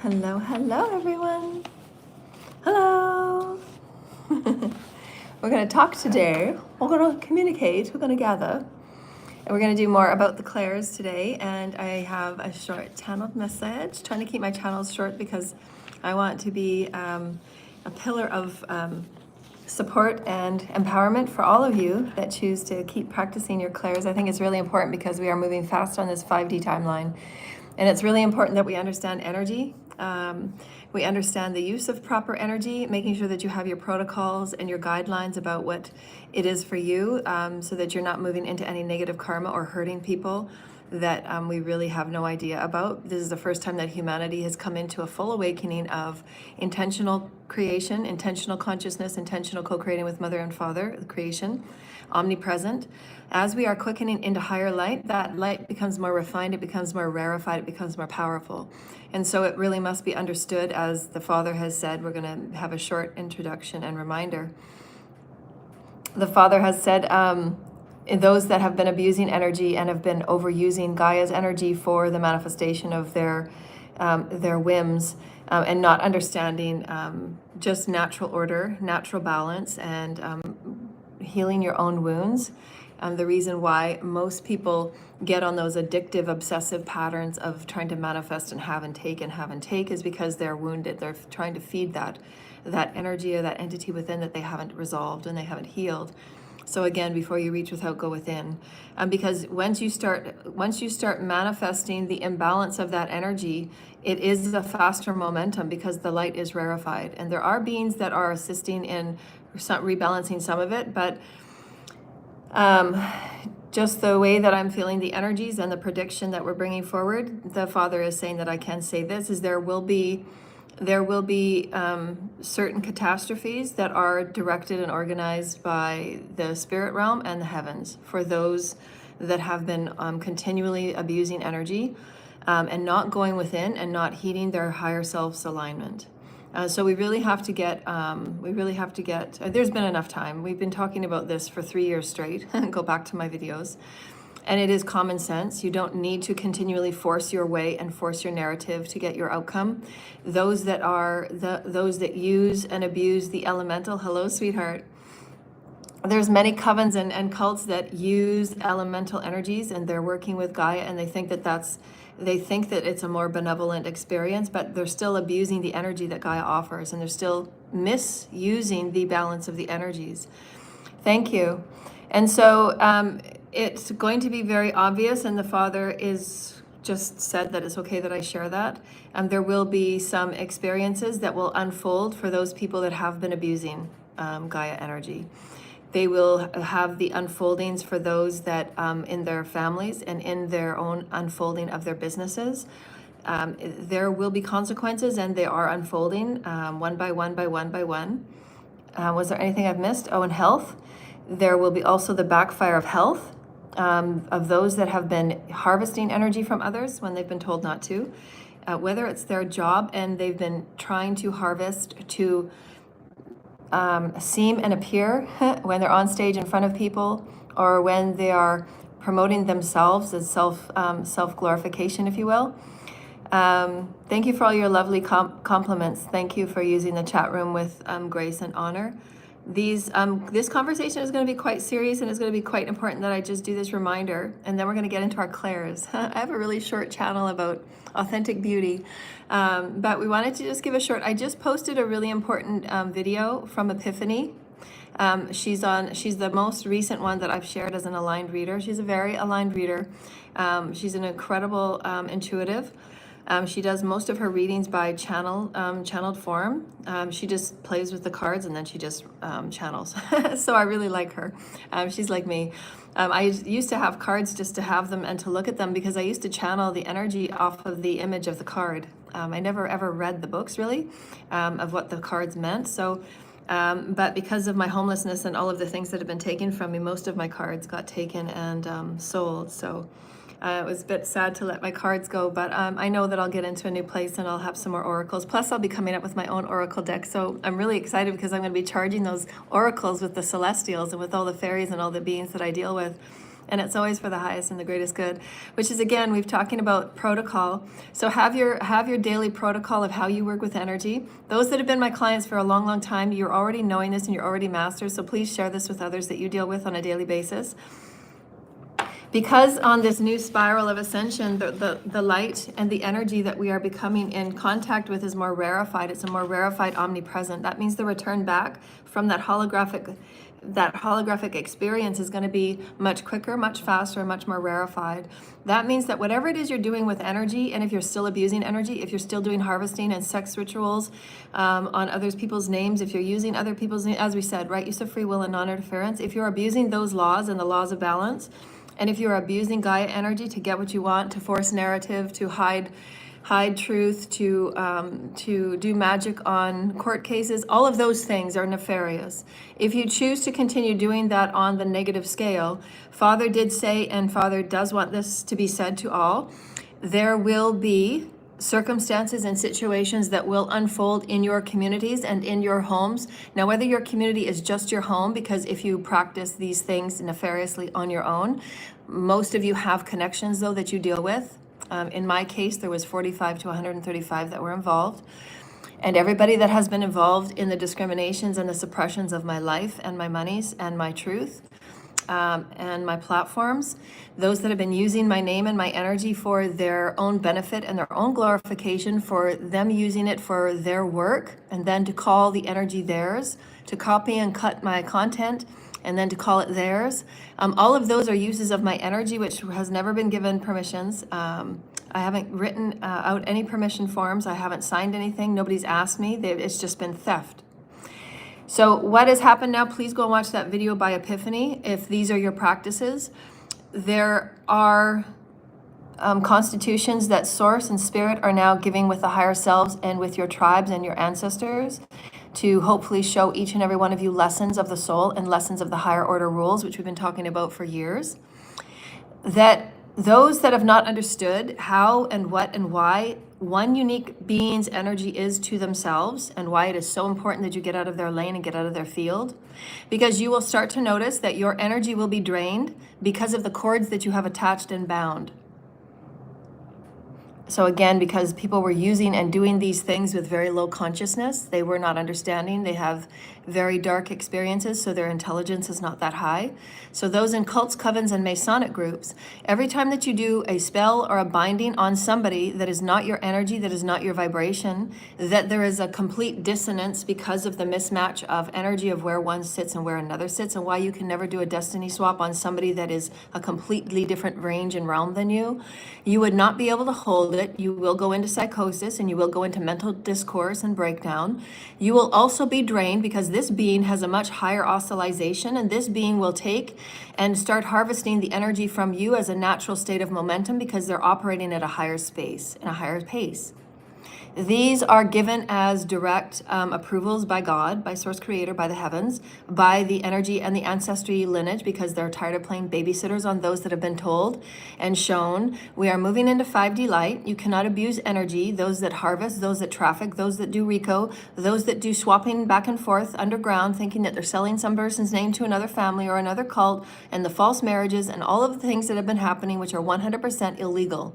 Hello, hello, everyone. Hello. We're going to talk today. We're going to communicate. We're going to gather. And we're going to do more about the clairs today. And I have a short channeled message. Trying to keep my channels short because I want to be a pillar of support and empowerment for all of you that choose to keep practicing your clairs. I think it's really important because we are moving fast on this 5D timeline. And it's really important that we understand energy. We understand the use of proper energy, making sure that you have your protocols and your guidelines about what it is for you, so that you're not moving into any negative karma or hurting people that we really have no idea about. This is the first time that humanity has come into a full awakening of intentional creation, intentional consciousness, intentional co-creating with Mother and Father, creation, omnipresent. As we are quickening into higher light, that light becomes more refined, it becomes more rarefied, it becomes more powerful. And so it really must be understood, as the Father has said. We're going to have a short introduction and reminder. The Father has said, those that have been abusing energy and have been overusing Gaia's energy for the manifestation of their whims, and not understanding just natural order, natural balance, and healing your own wounds. The reason why most people get on those addictive, obsessive patterns of trying to manifest and have and take is because they're wounded. They're trying to feed that energy or that entity within that they haven't resolved and they haven't healed. So again, before you reach without, go within. Because once you start manifesting the imbalance of that energy, it is a faster momentum because the light is rarefied. And there are beings that are assisting in rebalancing some of it, but just the way that I'm feeling the energies and the prediction that we're bringing forward, the Father is saying that I can say this, is there will be certain catastrophes that are directed and organized by the spirit realm and the heavens for those that have been continually abusing energy and not going within and not heeding their higher self's alignment. So we really have to get, there's been enough time. We've been talking about this for 3 years straight. Go back to my videos. And it is common sense. You don't need to continually force your way and force your narrative to get your outcome. Those that use and abuse the elemental, hello, sweetheart. There's many covens and cults that use elemental energies, and they're working with Gaia, and they think that it's a more benevolent experience, but they're still abusing the energy that Gaia offers, and they're still misusing the balance of the energies. Thank you. And so it's going to be very obvious, and the Father is just said that it's okay that I share that. There will be some experiences that will unfold for those people that have been abusing Gaia energy. They will have the unfoldings for those that in their families and in their own unfolding of their businesses. There will be consequences, and they are unfolding one by one by one by one. Was there anything I've missed? Oh, and health. There will be also the backfire of health of those that have been harvesting energy from others when they've been told not to. Whether it's their job and they've been trying to harvest to seem and appear when they're on stage in front of people, or when they are promoting themselves as self-glorification, if you will. Thank you for all your lovely compliments. Thank you for using the chat room with grace and honor. This conversation is going to be quite serious, and it's going to be quite important that I just do this reminder, and then we're going to get into our clairs. I have a really short channel about authentic beauty, but we wanted to just give a short. I just posted a really important video from Epiphany. She's the most recent one that I've shared as an aligned reader. She's a very aligned reader. She's an incredible intuitive. She does most of her readings by channeled form. She just plays with the cards and then she just channels. So I really like her. She's like me. I used to have cards just to have them and to look at them, because I used to channel the energy off of the image of the card. I never ever read the books really of what the cards meant. So, but because of my homelessness and all of the things that have been taken from me, most of my cards got taken and sold. So it was a bit sad to let my cards go, but I know that I'll get into a new place and I'll have some more oracles. Plus, I'll be coming up with my own oracle deck. So I'm really excited because I'm going to be charging those oracles with the celestials and with all the fairies and all the beings that I deal with. and it's always for the highest and the greatest good, which is, again, we've talking about protocol. So have your daily protocol of how you work with energy. Those that have been my clients for a long, long time, you're already knowing this and you're already masters, so please share this with others that you deal with on a daily basis. Because on this new spiral of ascension, the light and the energy that we are becoming in contact with is more rarefied. It's a more rarefied omnipresent. That means the return back from that holographic experience is going to be much quicker, much faster, much more rarefied. That means that whatever it is you're doing with energy, and if you're still abusing energy, if you're still doing harvesting and sex rituals on other people's names, if you're using other people's names, as we said, right, use of free will and non-interference, if you're abusing those laws and the laws of balance, and if you're abusing Gaia energy to get what you want, to force narrative, to hide truth, to do magic on court cases, all of those things are nefarious. If you choose to continue doing that on the negative scale, Father did say, and Father does want this to be said to all, there will be circumstances and situations that will unfold in your communities and in your homes. Now, whether your community is just your home, because if you practice these things nefariously on your own, most of you have connections, though, that you deal with. In my case, there was 45 to 135 that were involved. And everybody that has been involved in the discriminations and the suppressions of my life and my monies and my truth, and my platforms, those that have been using my name and my energy for their own benefit and their own glorification, for them using it for their work, and then to call the energy theirs, to copy and cut my content, and then to call it theirs. All of those are uses of my energy, which has never been given permissions. I haven't written out any permission forms. I haven't signed anything. Nobody's asked me. It's just been theft. So what has happened now, please go and watch that video by Epiphany if these are your practices. There are constitutions that Source and Spirit are now giving with the higher selves and with your tribes and your ancestors to hopefully show each and every one of you lessons of the soul and lessons of the higher order rules, which we've been talking about for years. That those that have not understood how and what and why one unique being's energy is to themselves, and why it is so important that you get out of their lane and get out of their field, because you will start to notice that your energy will be drained because of the cords that you have attached and bound. So again, because people were using and doing these things with very low consciousness, they were not understanding. They have very dark experiences, so their intelligence is not that high. So those in cults, covens, and Masonic groups, every time that you do a spell or a binding on somebody that is not your energy, that is not your vibration, that there is a complete dissonance because of the mismatch of energy of where one sits and where another sits, and why you can never do a destiny swap on somebody that is a completely different range and realm than you. You would not be able to hold it. You will go into psychosis, and you will go into mental discourse and breakdown. You will also be drained because this being has a much higher oscillation, and this being will take and start harvesting the energy from you as a natural state of momentum, because they're operating at a higher space and a higher pace. These are given as direct approvals by God, by Source Creator, by the heavens, by the energy and the ancestry lineage, because they're tired of playing babysitters on those that have been told and shown. We are moving into 5D light. You cannot abuse energy. Those that harvest, those that traffic, those that do RICO, those that do swapping back and forth underground, thinking that they're selling some person's name to another family or another cult, and the false marriages and all of the things that have been happening, which are 100% illegal.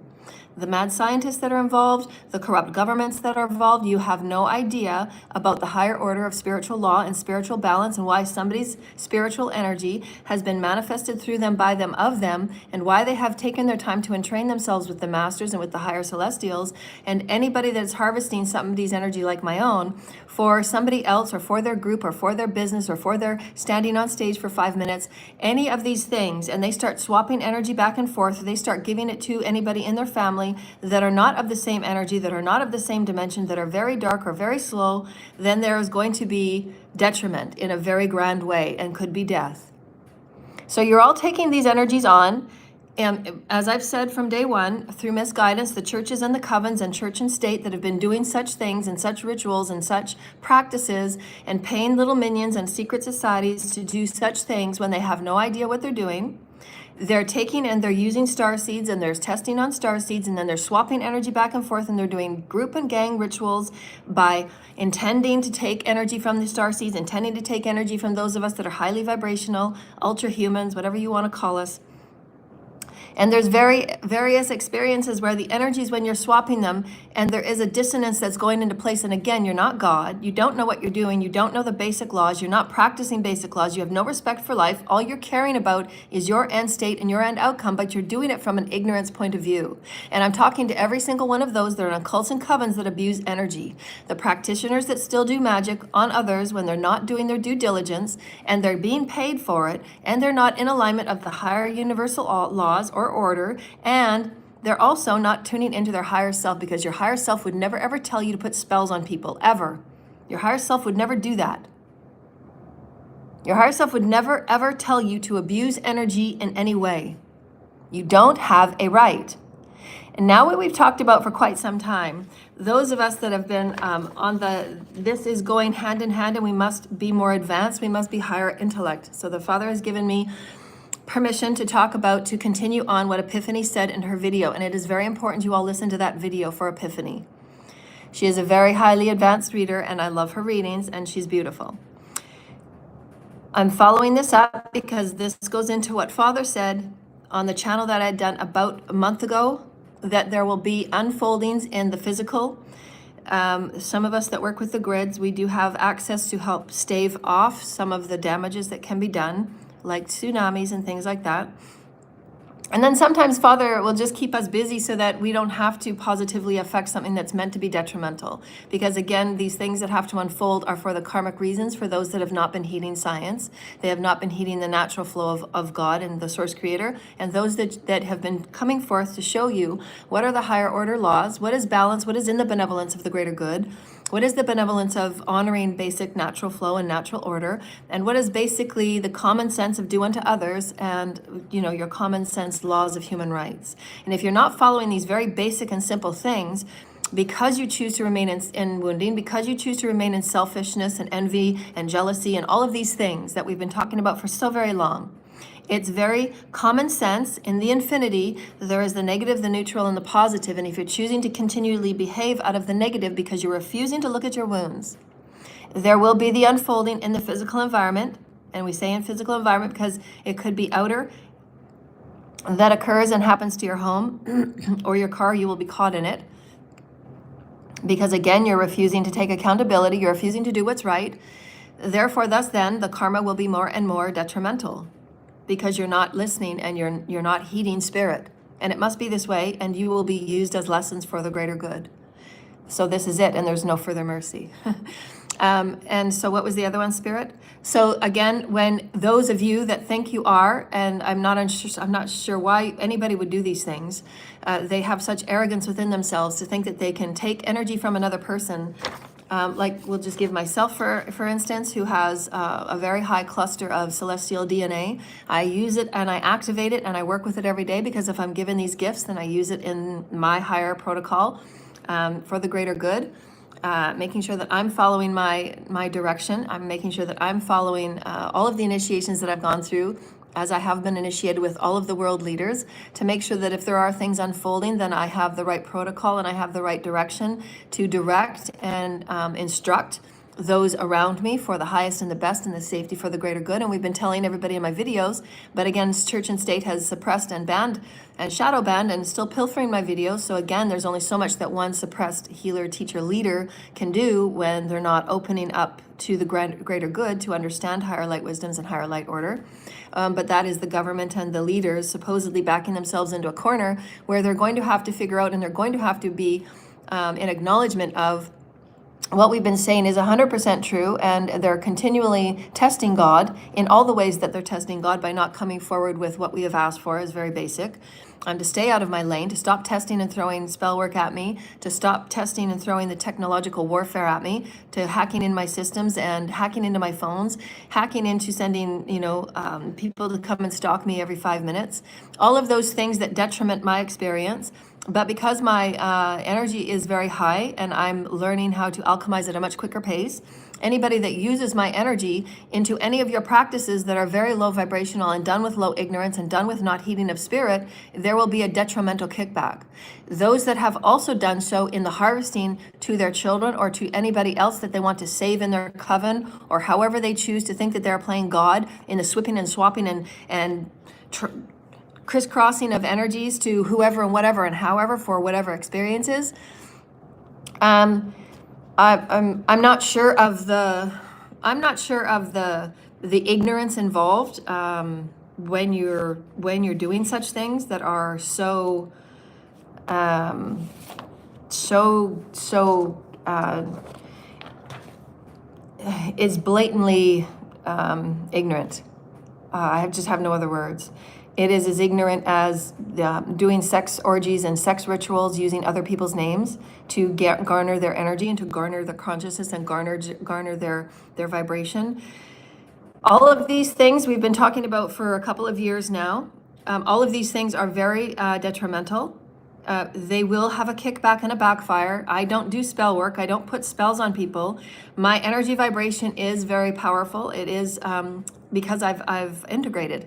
The mad scientists that are involved, the corrupt governments that are involved, you have no idea about the higher order of spiritual law and spiritual balance, and why somebody's spiritual energy has been manifested through them, by them, of them, and why they have taken their time to entrain themselves with the masters and with the higher celestials. And anybody that is harvesting somebody's energy like my own for somebody else, or for their group, or for their business, or for their standing on stage for 5 minutes, any of these things, and they start swapping energy back and forth, or they start giving it to anybody in their family that are not of the same energy, that are not of the same dimension, that are very dark or very slow, then there is going to be detriment in a very grand way, and could be death. So you're all taking these energies on, and as I've said from day one, through misguidance, the churches and the covens and church and state that have been doing such things and such rituals and such practices, and paying little minions and secret societies to do such things when they have no idea what they're doing. They're taking and they're using star seeds, and they're testing on star seeds, and then they're swapping energy back and forth, and they're doing group and gang rituals by intending to take energy from the star seeds, intending to take energy from those of us that are highly vibrational, ultra humans, whatever you want to call us. And there's various experiences where the energies, when you're swapping them, and there is a dissonance that's going into place. And again, you're not God. You don't know what you're doing. You don't know the basic laws. You're not practicing basic laws. You have no respect for life. All you're caring about is your end state and your end outcome, but you're doing it from an ignorance point of view. And I'm talking to every single one of those that are in occults and covens that abuse energy. The practitioners that still do magic on others when they're not doing their due diligence, and they're being paid for it, and they're not in alignment of the higher universal laws or order, and they're also not tuning into their higher self, because your higher self would never ever tell you to put spells on people, ever. Your higher self would never do that. Your higher self would never ever tell you to abuse energy in any way. You don't have a right. And now what we've talked about for quite some time, those of us that have been this is going hand in hand, and we must be more advanced, we must be higher intellect. So the Father has given me permission to continue on what Epiphany said in her video. And it is very important you all listen to that video for Epiphany. She is a very highly advanced reader, and I love her readings, and she's beautiful. I'm following this up because this goes into what Father said on the channel that I had done about a month ago, that there will be unfoldings in the physical. Some of us that work with the grids, we do have access to help stave off some of the damages that can be done, like tsunamis and things like that. And then sometimes Father will just keep us busy so that we don't have to positively affect something that's meant to be detrimental. Because again, these things that have to unfold are for the karmic reasons, for those that have not been heeding science. They have not been heeding the natural flow of God and the source creator. And those that have been coming forth to show you what are the higher order laws, what is balance, what is in the benevolence of the greater good, what is the benevolence of honoring basic natural flow and natural order, and what is basically the common sense of do unto others, and your common sense laws of human rights. And if you're not following these very basic and simple things, because you choose to remain in wounding, because you choose to remain in selfishness and envy and jealousy and all of these things that we've been talking about for so very long, it's very common sense. In the infinity, there is the negative, the neutral, and the positive. And if you're choosing to continually behave out of the negative because you're refusing to look at your wounds, there will be the unfolding in the physical environment. And we say in physical environment because it could be outer that occurs and happens to your home or your car. You will be caught in it. Because again, you're refusing to take accountability. You're refusing to do what's right. Therefore, thus then, the karma will be more and more detrimental, because you're not listening and you're not heeding spirit. And it must be this way, and you will be used as lessons for the greater good. So this is it, and there's no further mercy. And so what was the other one, Spirit? So again, when those of you that think you are, and I'm not sure why anybody would do these things, they have such arrogance within themselves to think that they can take energy from another person. Like we'll just give myself, for instance, who has a very high cluster of celestial DNA. I use it and I activate it and I work with it every day, because if I'm given these gifts, then I use it in my higher protocol for the greater good. Making sure that I'm following my direction. I'm making sure that I'm following all of the initiations that I've gone through, as I have been initiated with all of the world leaders, to make sure that if there are things unfolding, then I have the right protocol and I have the right direction to direct and instruct those around me for the highest and the best and the safety for the greater good. And we've been telling everybody in my videos, but again, church and state has suppressed and banned and shadow banned and still pilfering my videos. So again, there's only so much that one suppressed healer, teacher, leader can do when they're not opening up to the greater good to understand higher light wisdoms and higher light order. But that is the government and the leaders supposedly backing themselves into a corner where they're going to have to figure out, and they're going to have to be in acknowledgement of what we've been saying is 100% true, and they're continually testing God in all the ways that they're testing God by not coming forward with what we have asked for is very basic. To stay out of my lane, to stop testing and throwing spell work at me, to stop testing and throwing the technological warfare at me, to hacking in my systems and hacking into my phones, hacking into sending, people to come and stalk me every 5 minutes. All of those things that detriment my experience. But because my energy is very high and I'm learning how to alchemize at a much quicker pace, anybody that uses my energy into any of your practices that are very low vibrational and done with low ignorance and done with not heeding of spirit, there will be a detrimental kickback. Those that have also done so in the harvesting to their children or to anybody else that they want to save in their coven, or however they choose to think that they're playing God in the swapping and crisscrossing of energies to whoever and whatever and however for whatever experiences. I'm not sure of the ignorance involved when you're doing such things that are so is blatantly ignorant. I just have no other words. It is as ignorant as doing sex orgies and sex rituals using other people's names to garner their energy and to garner their consciousness and garner their vibration. All of these things we've been talking about for a couple of years now. All of these things are very detrimental. They will have a kickback and a backfire. I don't do spell work. I don't put spells on people. My energy vibration is very powerful. It is because I've integrated,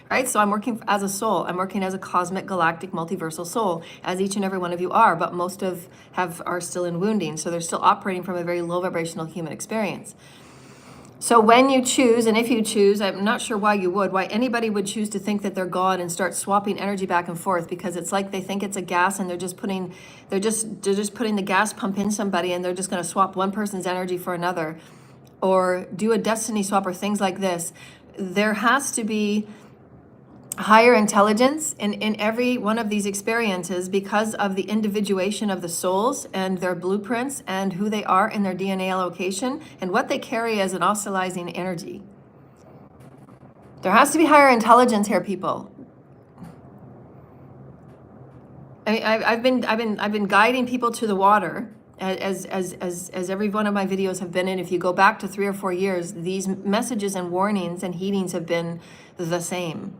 right? So I'm working as a soul. I'm working as a cosmic, galactic, multiversal soul, as each and every one of you are. But most are still in wounding, so they're still operating from a very low vibrational human experience. So when you choose, and if you choose, I'm not sure why anybody would choose to think that they're God and start swapping energy back and forth, because it's like they think it's a gas and they're just putting the gas pump in somebody and they're just going to swap one person's energy for another, or do a destiny swap or things like this. There has to be higher intelligence in every one of these experiences because of the individuation of the souls and their blueprints and who they are in their DNA allocation and what they carry as an oscillizing energy. There has to be higher intelligence here, people. I mean, I've been guiding people to the water as every one of my videos have been in. If you go back to 3 or 4 years, these messages and warnings and heedings have been the same.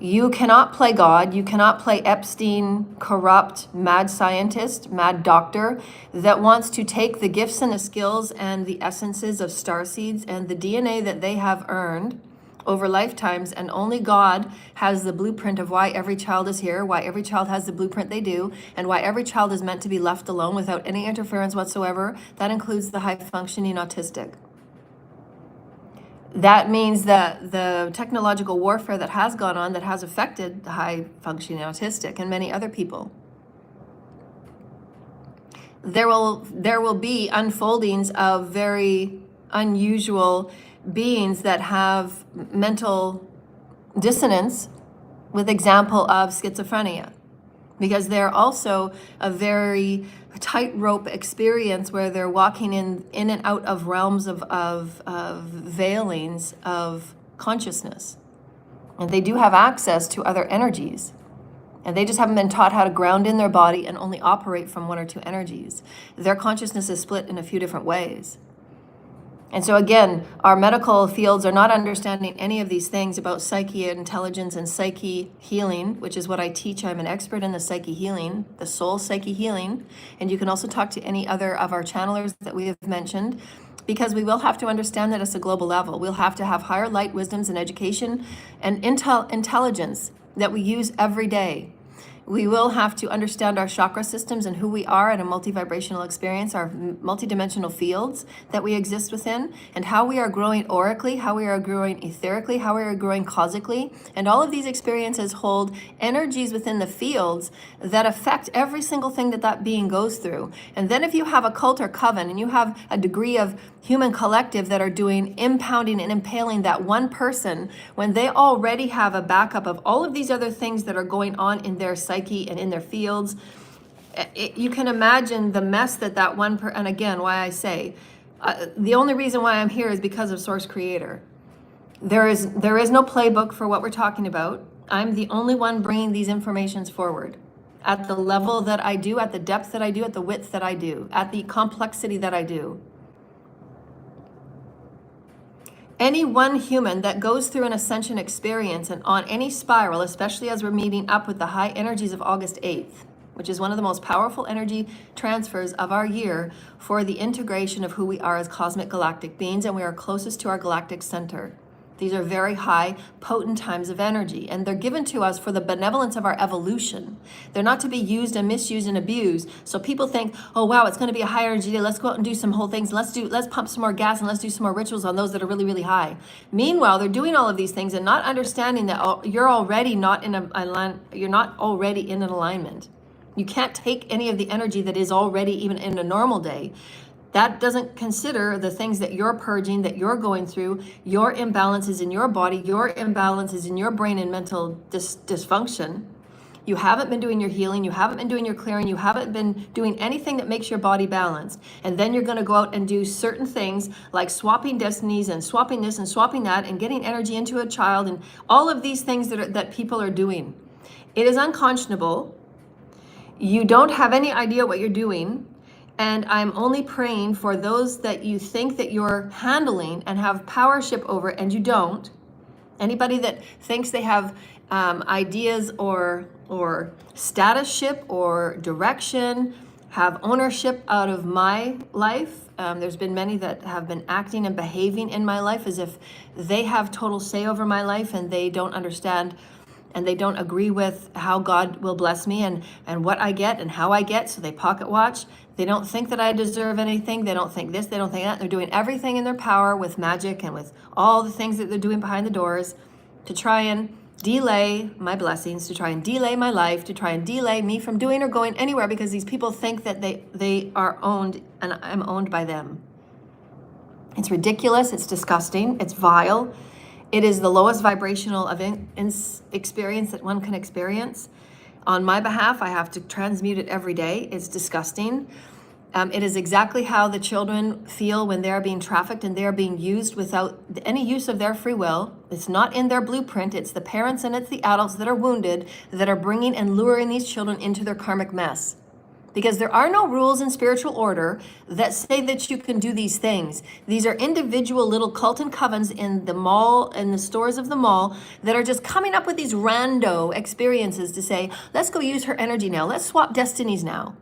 You cannot play God. You cannot play Epstein, corrupt, mad scientist, mad doctor that wants to take the gifts and the skills and the essences of starseeds and the DNA that they have earned over lifetimes, and only God has the blueprint of why every child is here, why every child has the blueprint they do, and why every child is meant to be left alone without any interference whatsoever. That includes the high-functioning autistic. That means that the technological warfare that has gone on, that has affected the high-functioning autistic and many other people. There will be unfoldings of very unusual beings that have mental dissonance, with example of schizophrenia, because they're also a very tightrope experience where they're walking in and out of realms of veilings of consciousness. And they do have access to other energies. And they just haven't been taught how to ground in their body and only operate from 1 or 2 energies. Their consciousness is split in a few different ways. And so again, our medical fields are not understanding any of these things about psyche intelligence and psyche healing, which is what I teach. I'm an expert in the psyche healing, the soul psyche healing. And you can also talk to any other of our channelers that we have mentioned, because we will have to understand that it's a global level. We'll have to have higher light wisdoms and education and intelligence that we use every day. We will have to understand our chakra systems and who we are in a multi-vibrational experience, our multidimensional fields that we exist within, and how we are growing aurically, how we are growing etherically, how we are growing cosmically. And all of these experiences hold energies within the fields that affect every single thing that being goes through. And then if you have a cult or coven and you have a degree of human collective that are doing impounding and impaling that one person, when they already have a backup of all of these other things that are going on in their psyche and in their fields, you can imagine the mess that one and again, why I say the only reason why I'm here is because of Source Creator. There is no playbook for what we're talking about. I'm the only one bringing these informations forward at the level that I do, at the depth that I do, at the width that I do, at the complexity that I do. Any one human that goes through an ascension experience and on any spiral, especially as we're meeting up with the high energies of August 8th, which is one of the most powerful energy transfers of our year for the integration of who we are as cosmic galactic beings, and we are closest to our galactic center. These are very high, potent times of energy, and they're given to us for the benevolence of our evolution. They're not to be used and misused and abused. So people think, oh wow, it's going to be a high energy day. Let's go out and do some whole things. Let's pump some more gas and let's do some more rituals on those that are really, really high. Meanwhile, they're doing all of these things and not understanding that you're already not in you're not already in an alignment. You can't take any of the energy that is already even in a normal day. That doesn't consider the things that you're purging, that you're going through, your imbalances in your body, your imbalances in your brain and mental dysfunction. You haven't been doing your healing, you haven't been doing your clearing, you haven't been doing anything that makes your body balanced. And then you're going to go out and do certain things like swapping destinies and swapping this and swapping that and getting energy into a child and all of these things that people are doing. It is unconscionable. You don't have any idea what you're doing. And I'm only praying for those that you think that you're handling and have powership over, and you don't. Anybody that thinks they have ideas or statusship or direction, have ownership out of my life. There's been many that have been acting and behaving in my life as if they have total say over my life, and they don't understand and they don't agree with how God will bless me and what I get and how I get. So they pocket watch. They don't think that I deserve anything. They don't think this, they don't think that. They're doing everything in their power with magic and with all the things that they're doing behind the doors to try and delay my blessings, to try and delay my life, to try and delay me from doing or going anywhere, because these people think that they are owned and I'm owned by them. It's ridiculous. It's disgusting. It's vile. It is the lowest vibrational experience that one can experience. On my behalf, I have to transmute it every day. It's disgusting. It is exactly how the children feel when they're being trafficked and they're being used without any use of their free will. It's not in their blueprint. It's the parents and it's the adults that are wounded that are bringing and luring these children into their karmic mess. Because there are no rules in spiritual order that say that you can do these things. These are individual little cult and covens in the mall, in the stores of the mall, that are just coming up with these rando experiences to say, let's go use her energy now. Let's swap destinies now.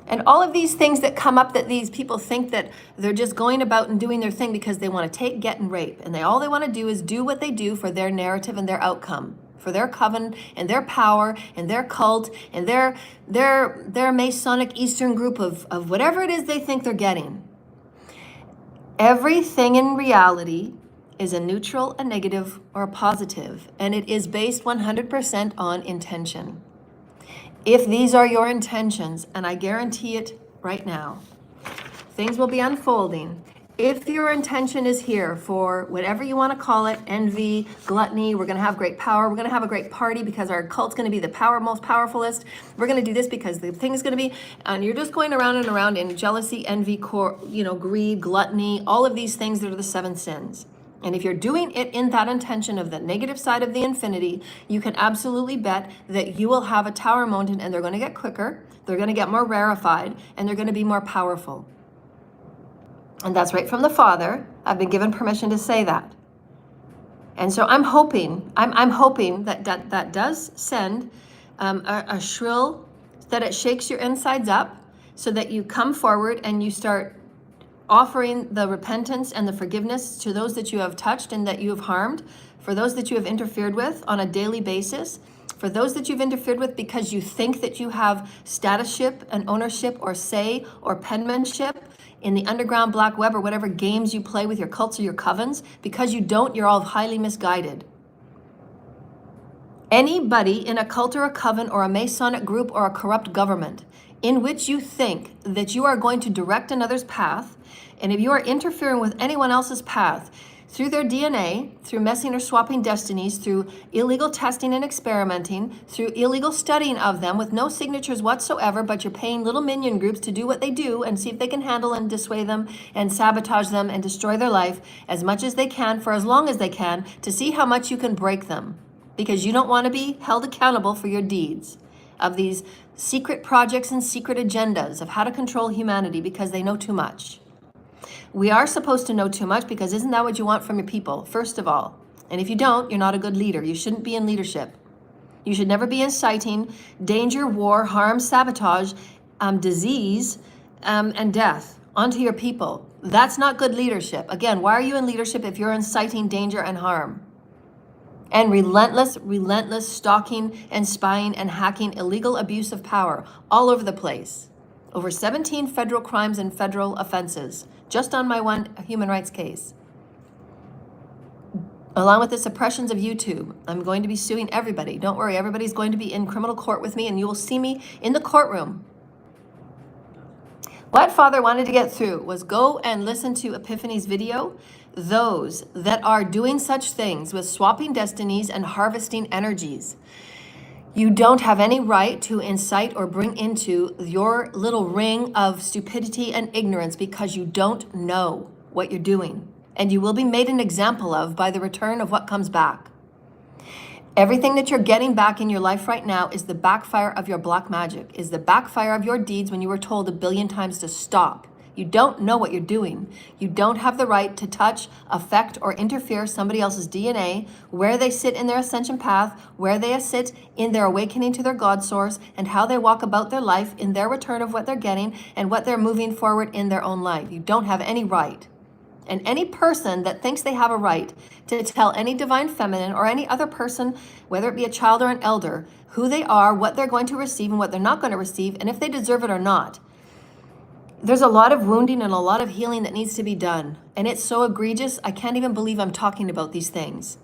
And all of these things that come up that these people think that they're just going about and doing their thing because they want to take, get, and rape. And all they want to do is do what they do for their narrative and their outcome, for their coven and their power and their cult and their Masonic Eastern group of whatever it is they think they're getting. Everything in reality is a neutral, a negative, or a positive, and it is based 100% on intention. If these are your intentions, and I guarantee it right now, things will be unfolding. If your intention is here for whatever you want to call it, envy, gluttony, we're going to have great power, we're going to have a great party because our cult's going to be the most powerfulest, we're going to do this because the thing is going to be, and you're just going around and around in jealousy, envy, greed, gluttony, all of these things that are the 7 sins. And if you're doing it in that intention of the negative side of the infinity, you can absolutely bet that you will have a tower moment, and they're going to get quicker, they're going to get more rarefied, and they're going to be more powerful. And that's right from the Father. I've been given permission to say that. And so I'm hoping that does send a shrill, that it shakes your insides up so that you come forward and you start offering the repentance and the forgiveness to those that you have touched and that you have harmed, for those that you have interfered with on a daily basis, for those that you've interfered with because you think that you have statusship and ownership or say or penmanship in the underground black web or whatever games you play with your cults or your covens. Because you don't, you're all highly misguided. Anybody in a cult or a coven or a Masonic group or a corrupt government in which you think that you are going to direct another's path, and if you are interfering with anyone else's path through their DNA, through messing or swapping destinies, through illegal testing and experimenting, through illegal studying of them with no signatures whatsoever, but you're paying little minion groups to do what they do and see if they can handle and dissuade them and sabotage them and destroy their life as much as they can for as long as they can to see how much you can break them, because you don't want to be held accountable for your deeds of these secret projects and secret agendas of how to control humanity because they know too much. We are supposed to know too much, because isn't that what you want from your people, first of all? And if you don't, you're not a good leader. You shouldn't be in leadership. You should never be inciting danger, war, harm, sabotage, disease, and death onto your people. That's not good leadership. Again, why are you in leadership if you're inciting danger and harm? And relentless stalking and spying and hacking, illegal abuse of power all over the place. Over 17 federal crimes and federal offenses, just on my one human rights case. Along with the suppressions of YouTube. I'm going to be suing everybody. Don't worry, everybody's going to be in criminal court with me, and you will see me in the courtroom. What Father wanted to get through was go and listen to Epiphany's video. Those that are doing such things with swapping destinies and harvesting energies, you don't have any right to incite or bring into your little ring of stupidity and ignorance, because you don't know what you're doing. And you will be made an example of by the return of what comes back. Everything that you're getting back in your life right now is the backfire of your black magic, is the backfire of your deeds when you were told 1 billion times to stop. You don't know what you're doing. You don't have the right to touch, affect, or interfere somebody else's DNA, where they sit in their ascension path, where they sit in their awakening to their God source, and how they walk about their life in their return of what they're getting and what they're moving forward in their own life. You don't have any right. And any person that thinks they have a right to tell any divine feminine or any other person, whether it be a child or an elder, who they are, what they're going to receive and what they're not going to receive, and if they deserve it or not. There's a lot of wounding and a lot of healing that needs to be done. And it's so egregious, I can't even believe I'm talking about these things.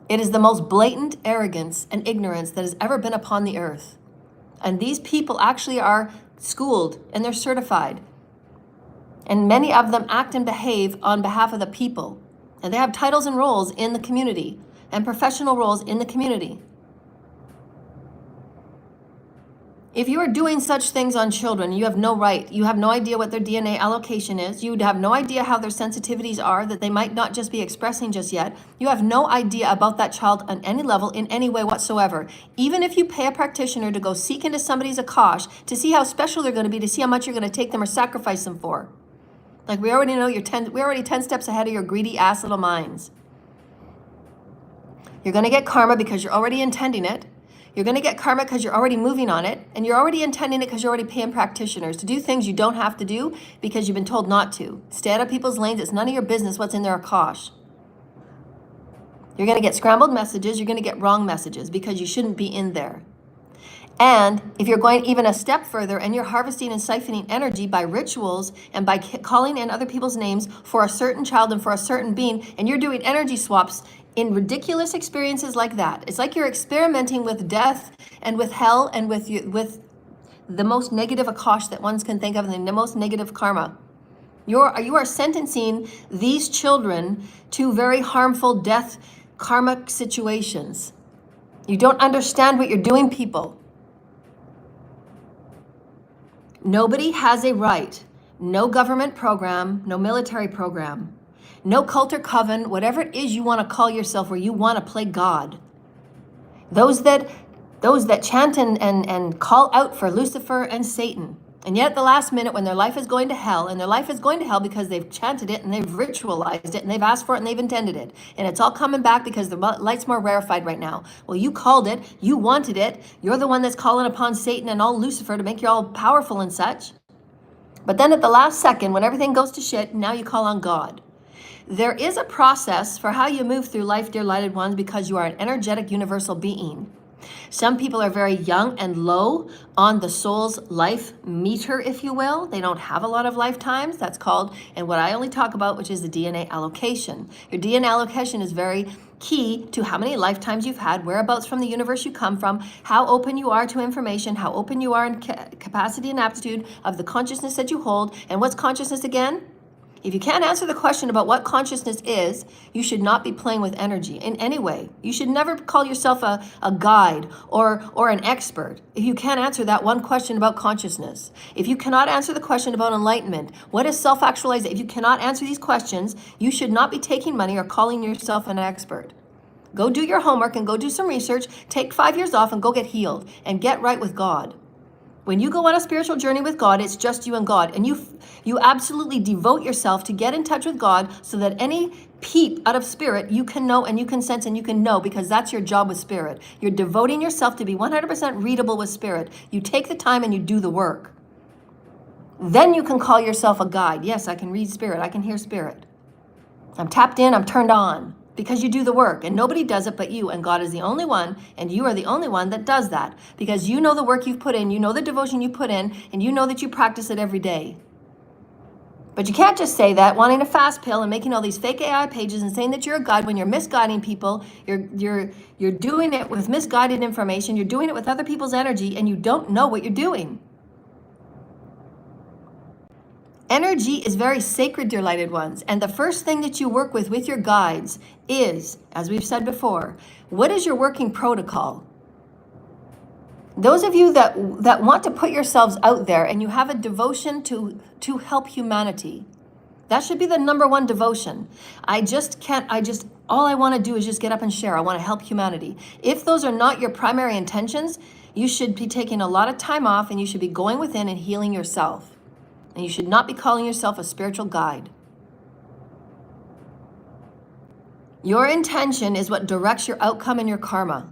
It is the most blatant arrogance and ignorance that has ever been upon the earth. And these people actually are schooled and they're certified. And many of them act and behave on behalf of the people. And they have titles and roles in the community and professional roles in the community. If you are doing such things on children, you have no right. You have no idea what their DNA allocation is. You have no idea how their sensitivities are, that they might not just be expressing just yet. You have no idea about that child on any level, in any way whatsoever. Even if you pay a practitioner to go seek into somebody's Akash to see how special they're going to be, to see how much you're going to take them or sacrifice them for. Like we already know we're already 10 steps ahead of your greedy ass little minds. You're going to get karma because you're already intending it. You're going to get karma because you're already moving on it, and you're already intending it because you're already paying practitioners to do things you don't have to do because you've been told not to. Stay out of people's lanes. It's none of your business what's in their Akash. You're going to get scrambled messages. You're going to get wrong messages because you shouldn't be in there. And if you're going even a step further and you're harvesting and siphoning energy by rituals and by calling in other people's names for a certain child and for a certain being, and you're doing energy swaps in ridiculous experiences like that, it's like you're experimenting with death and with hell and with the most negative Akash that one can think of and the most negative karma. You are sentencing these children to very harmful death karmic situations. You don't understand what you're doing, people. Nobody has a right, no government program, no military program, no cult or coven, whatever it is you want to call yourself, where you want to play God. Those that chant and call out for Lucifer and Satan. And yet at the last minute when their life is going to hell, and their life is going to hell because they've chanted it and they've ritualized it and they've asked for it and they've intended it. And it's all coming back because the light's more rarefied right now. Well, you called it, you wanted it, you're the one that's calling upon Satan and all Lucifer to make you all powerful and such. But then at the last second, when everything goes to shit, now you call on God. There is a process for how you move through life, dear lighted ones, because you are an energetic universal being. Some people are very young and low on the soul's life meter, if you will. They don't have a lot of lifetimes. That's called, and what I only talk about, which is the DNA allocation. Your DNA allocation is very key to how many lifetimes you've had, whereabouts from the universe you come from, how open you are to information, how open you are in capacity and aptitude of the consciousness that you hold. And what's consciousness again? If you can't answer the question about what consciousness is, you should not be playing with energy in any way. You should never call yourself a guide or an expert if you can't answer that one question about consciousness. If you cannot answer the question about enlightenment, what is self-actualization? If you cannot answer these questions, you should not be taking money or calling yourself an expert. Go do your homework and go do some research. Take 5 years off and go get healed and get right with God. When you go on a spiritual journey with God, it's just you and God. And you absolutely devote yourself to get in touch with God so that any peep out of spirit you can know and you can sense and you can know, because that's your job with spirit. You're devoting yourself to be 100% readable with spirit. You take the time and you do the work. Then you can call yourself a guide. Yes, I can read spirit. I can hear spirit. I'm tapped in, I'm turned on, because you do the work, and nobody does it but you, and God is the only one, and you are the only one that does that, because you know the work you've put in, you know the devotion you put in, and you know that you practice it every day. But you can't just say that, wanting a fast pill and making all these fake AI pages and saying that you're a guide when you're misguiding people. You're doing it with misguided information. You're doing it with other people's energy, and you don't know what you're doing. Energy is very sacred, dear lighted ones. And the first thing that you work with your guides is, as we've said before, what is your working protocol? Those of you that want to put yourselves out there and you have a devotion to help humanity, that should be the number one devotion. All I want to do is just get up and share. I want to help humanity. If those are not your primary intentions, you should be taking a lot of time off, and you should be going within and healing yourself. And you should not be calling yourself a spiritual guide. Your intention is what directs your outcome and your karma.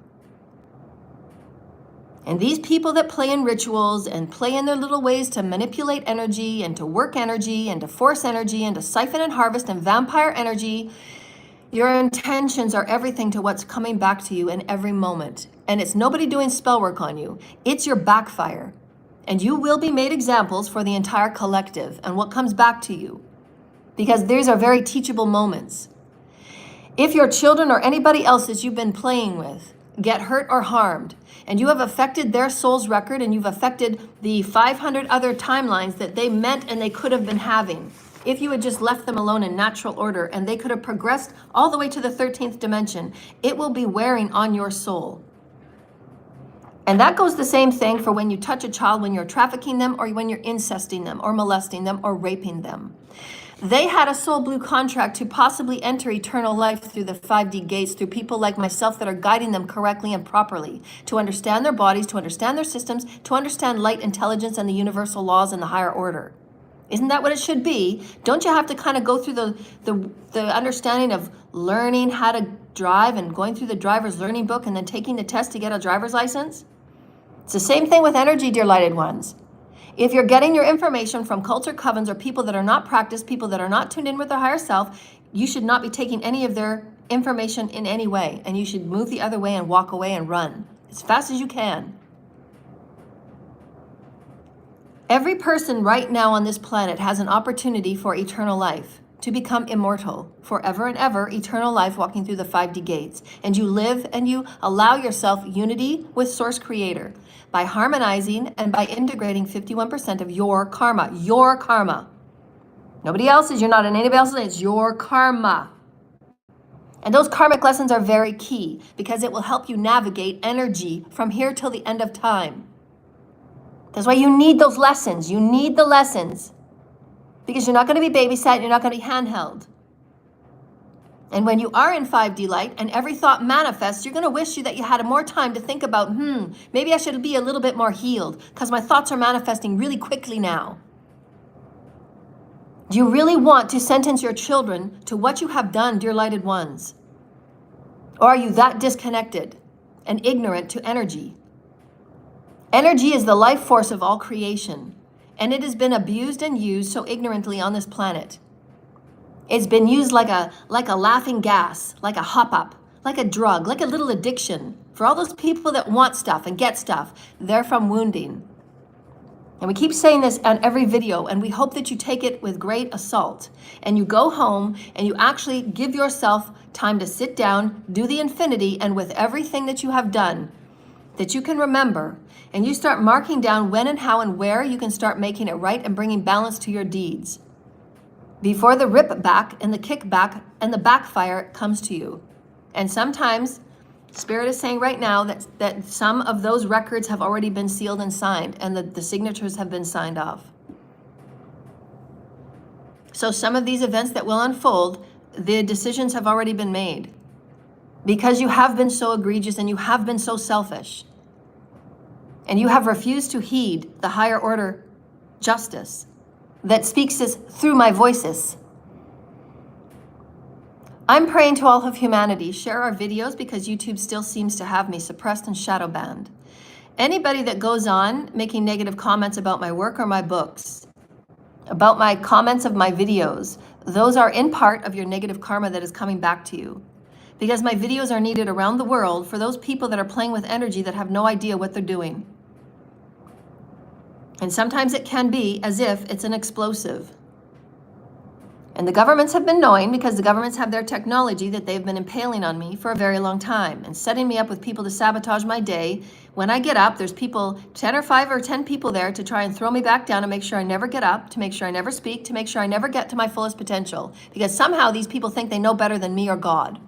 And these people that play in rituals and play in their little ways to manipulate energy and to work energy and to force energy and to siphon and harvest and vampire energy, your intentions are everything to what's coming back to you in every moment. And it's nobody doing spell work on you. It's your backfire. And you will be made examples for the entire collective and what comes back to you. Because these are very teachable moments. If your children or anybody else that you've been playing with get hurt or harmed, and you have affected their soul's record, and you've affected the 500 other timelines that they meant and they could have been having, if you had just left them alone in natural order and they could have progressed all the way to the 13th dimension, it will be wearing on your soul. And that goes the same thing for when you touch a child, when you're trafficking them, or when you're incesting them, or molesting them, or raping them. They had a soul blue contract to possibly enter eternal life through the 5D gates, through people like myself that are guiding them correctly and properly, to understand their bodies, to understand their systems, to understand light intelligence and the universal laws and the higher order. Isn't that what it should be? Don't you have to kind of go through the understanding of learning how to drive and going through the driver's learning book and then taking the test to get a driver's license? It's the same thing with energy, dear lighted ones. If you're getting your information from cults or covens or people that are not practiced, people that are not tuned in with their higher self, you should not be taking any of their information in any way. And you should move the other way and walk away and run as fast as you can. Every person right now on this planet has an opportunity for eternal life, to become immortal, forever and ever, eternal life walking through the 5D gates. And you live and you allow yourself unity with Source Creator by harmonizing and by integrating 51% of your karma. Your karma. Nobody else's, you're not in anybody else's, it's your karma. And those karmic lessons are very key because it will help you navigate energy from here till the end of time. That's why you need those lessons. You need the lessons. Because you're not going to be babysat, you're not going to be handheld. And when you are in 5D light and every thought manifests, you're going to wish that you had more time to think about, maybe I should be a little bit more healed because my thoughts are manifesting really quickly now. Do you really want to sentence your children to what you have done, dear lighted ones? Or are you that disconnected and ignorant to energy? Energy is the life force of all creation, and it has been abused and used so ignorantly on this planet. It's been used like a laughing gas, like a hop-up, like a drug, like a little addiction. For all those people that want stuff and get stuff, they're from wounding. And we keep saying this on every video, and we hope that you take it with great assault. And you go home and you actually give yourself time to sit down, do the infinity, and with everything that you have done, that you can remember, and you start marking down when and how and where you can start making it right and bringing balance to your deeds before the rip back and the kickback and the backfire comes to you. And sometimes Spirit is saying right now that some of those records have already been sealed and signed, and the signatures have been signed off. So some of these events that will unfold, the decisions have already been made because you have been so egregious and you have been so selfish. And you have refused to heed the higher order justice that speaks this through my voices. I'm praying to all of humanity. Share our videos because YouTube still seems to have me suppressed and shadow banned. Anybody that goes on making negative comments about my work or my books, about my comments of my videos, those are in part of your negative karma that is coming back to you. Because my videos are needed around the world for those people that are playing with energy that have no idea what they're doing. And sometimes it can be as if it's an explosive. And the governments have been knowing, because the governments have their technology that they've been impaling on me for a very long time and setting me up with people to sabotage my day. When I get up, there's people, 5 or 10 people there to try and throw me back down and make sure I never get up, to make sure I never speak, to make sure I never get to my fullest potential. Because somehow these people think they know better than me or God.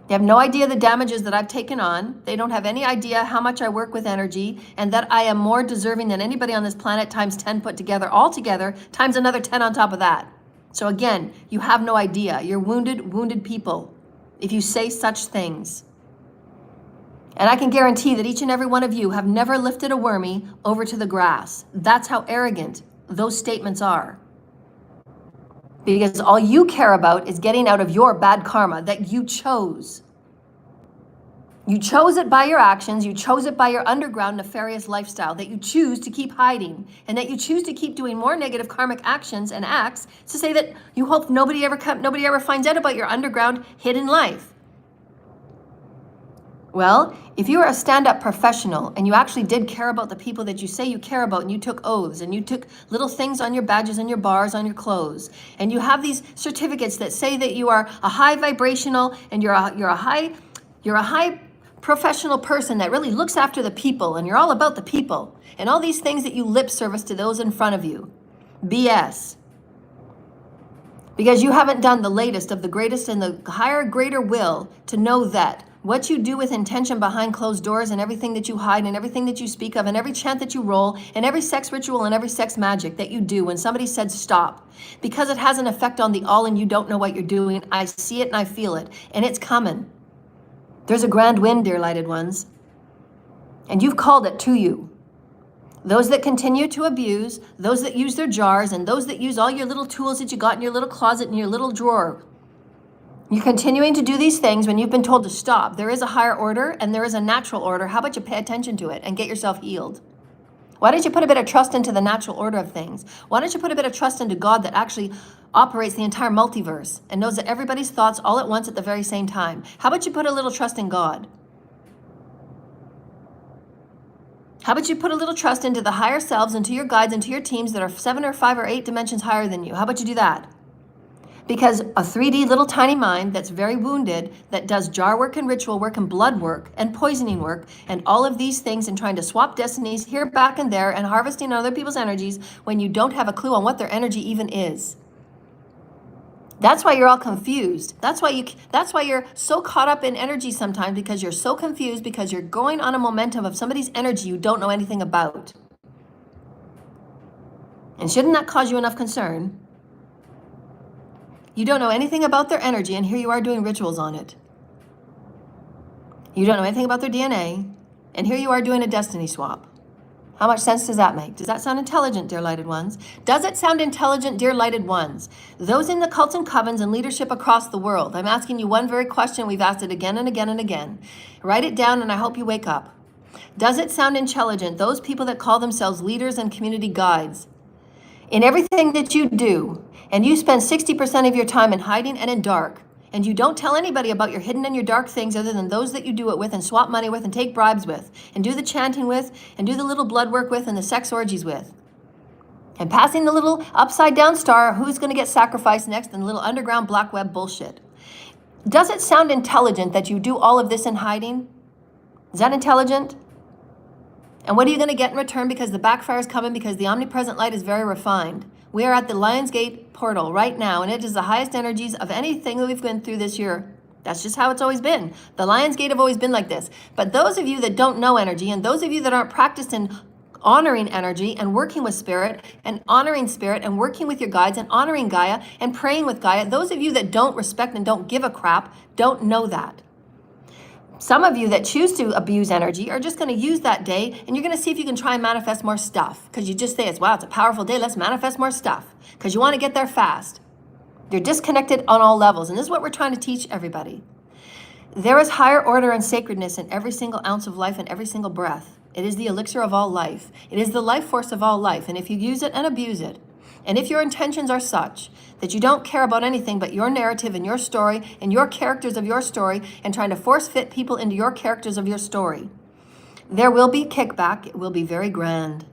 They have no idea the damages that I've taken on. They don't have any idea how much I work with energy, and that I am more deserving than anybody on this planet times 10 put together, all together, times another 10 on top of that. So again, you have no idea. You're wounded people if you say such things. And I can guarantee that each and every one of you have never lifted a wormy over to the grass. That's how arrogant those statements are. Because all you care about is getting out of your bad karma that you chose. You chose it by your actions. You chose it by your underground nefarious lifestyle that you choose to keep hiding, and that you choose to keep doing more negative karmic actions and acts to say that you hope nobody ever finds out about your underground hidden life. Well, if you are a stand-up professional and you actually did care about the people that you say you care about, and you took oaths and you took little things on your badges and your bars on your clothes, and you have these certificates that say that you are a high vibrational and you're a high professional person that really looks after the people, and you're all about the people, and all these things that you lip service to those in front of you. BS. Because you haven't done the latest of the greatest and the higher, greater will to know that what you do with intention behind closed doors, and everything that you hide, and everything that you speak of, and every chant that you roll, and every sex ritual and every sex magic that you do when somebody said stop, because it has an effect on the all and you don't know what you're doing. I see it and I feel it, and it's coming. There's a grand wind, dear lighted ones, and you've called it to you. Those that continue to abuse, those that use their jars, and those that use all your little tools that you got in your little closet and your little drawer. You're continuing to do these things when you've been told to stop. There is a higher order and there is a natural order. How about you pay attention to it and get yourself healed? Why don't you put a bit of trust into the natural order of things? Why don't you put a bit of trust into God that actually operates the entire multiverse and knows that everybody's thoughts all at once at the very same time? How about you put a little trust in God? How about you put a little trust into the higher selves, into your guides, into your teams that are 7 or 5 or 8 dimensions higher than you? How about you do that? Because a 3D little tiny mind that's very wounded, that does jar work and ritual work and blood work and poisoning work and all of these things, and trying to swap destinies here, back, and there, and harvesting other people's energies when you don't have a clue on what their energy even is. That's why you're all confused. That's why you're so caught up in energy sometimes, because you're so confused, because you're going on a momentum of somebody's energy you don't know anything about. And shouldn't that cause you enough concern? You don't know anything about their energy, and here you are doing rituals on it. You don't know anything about their DNA, and here you are doing a destiny swap. How much sense does that make? Does that sound intelligent, dear lighted ones? Does it sound intelligent, dear lighted ones? Those in the cults and covens and leadership across the world, I'm asking you one very question. We've asked it again and again and again. Write it down, and I hope you wake up. Does it sound intelligent, those people that call themselves leaders and community guides, in everything that you do, and you spend 60% of your time in hiding and in dark, and you don't tell anybody about your hidden and your dark things other than those that you do it with and swap money with and take bribes with and do the chanting with and do the little blood work with and the sex orgies with, and passing the little upside down star, who's going to get sacrificed next, and little underground black web bullshit. Does it sound intelligent that you do all of this in hiding? Is that intelligent? And what are you going to get in return? Because the backfire is coming, because the omnipresent light is very refined. We are at the Lion's Gate portal right now, and it is the highest energies of anything that we've been through this year. That's just how it's always been. The Lion's Gate have always been like this. But those of you that don't know energy, and those of you that aren't practiced in honoring energy and working with spirit and honoring spirit and working with your guides and honoring Gaia and praying with Gaia, those of you that don't respect and don't give a crap don't know that. Some of you that choose to abuse energy are just going to use that day, and you're going to see if you can try and manifest more stuff, because you just say, wow, it's a powerful day, let's manifest more stuff, because you want to get there fast. You're disconnected on all levels, and this is what we're trying to teach everybody. There is higher order and sacredness in every single ounce of life and every single breath. It is the elixir of all life. It is the life force of all life, and if you use it and abuse it, And if your intentions are such that you don't care about anything but your narrative and your story and your characters of your story and trying to force fit people into your characters of your story, there will be kickback. It will be very grand.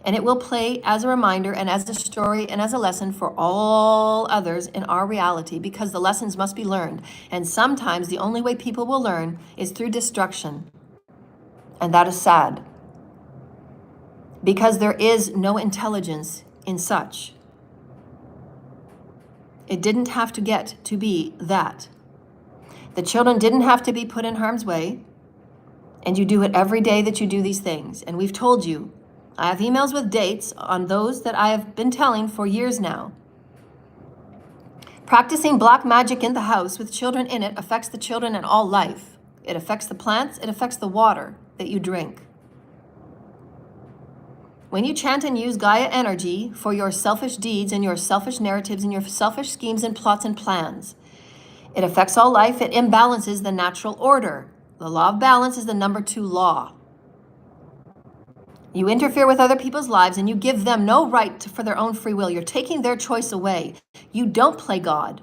And it will play as a reminder and as a story and as a lesson for all others in our reality, because the lessons must be learned. And sometimes the only way people will learn is through destruction. And that is sad, because there is no intelligence in such. It didn't have to get to be that. The children didn't have to be put in harm's way. And you do it every day that you do these things. And we've told you, I have emails with dates on those that I have been telling for years now. Practicing black magic in the house with children in it affects the children and all life. It affects the plants, it affects the water that you drink. When you chant and use Gaia energy for your selfish deeds and your selfish narratives and your selfish schemes and plots and plans, it affects all life. It imbalances the natural order. The law of balance is the number 2 law. You interfere with other people's lives and you give them no right for their own free will. You're taking their choice away. You don't play God.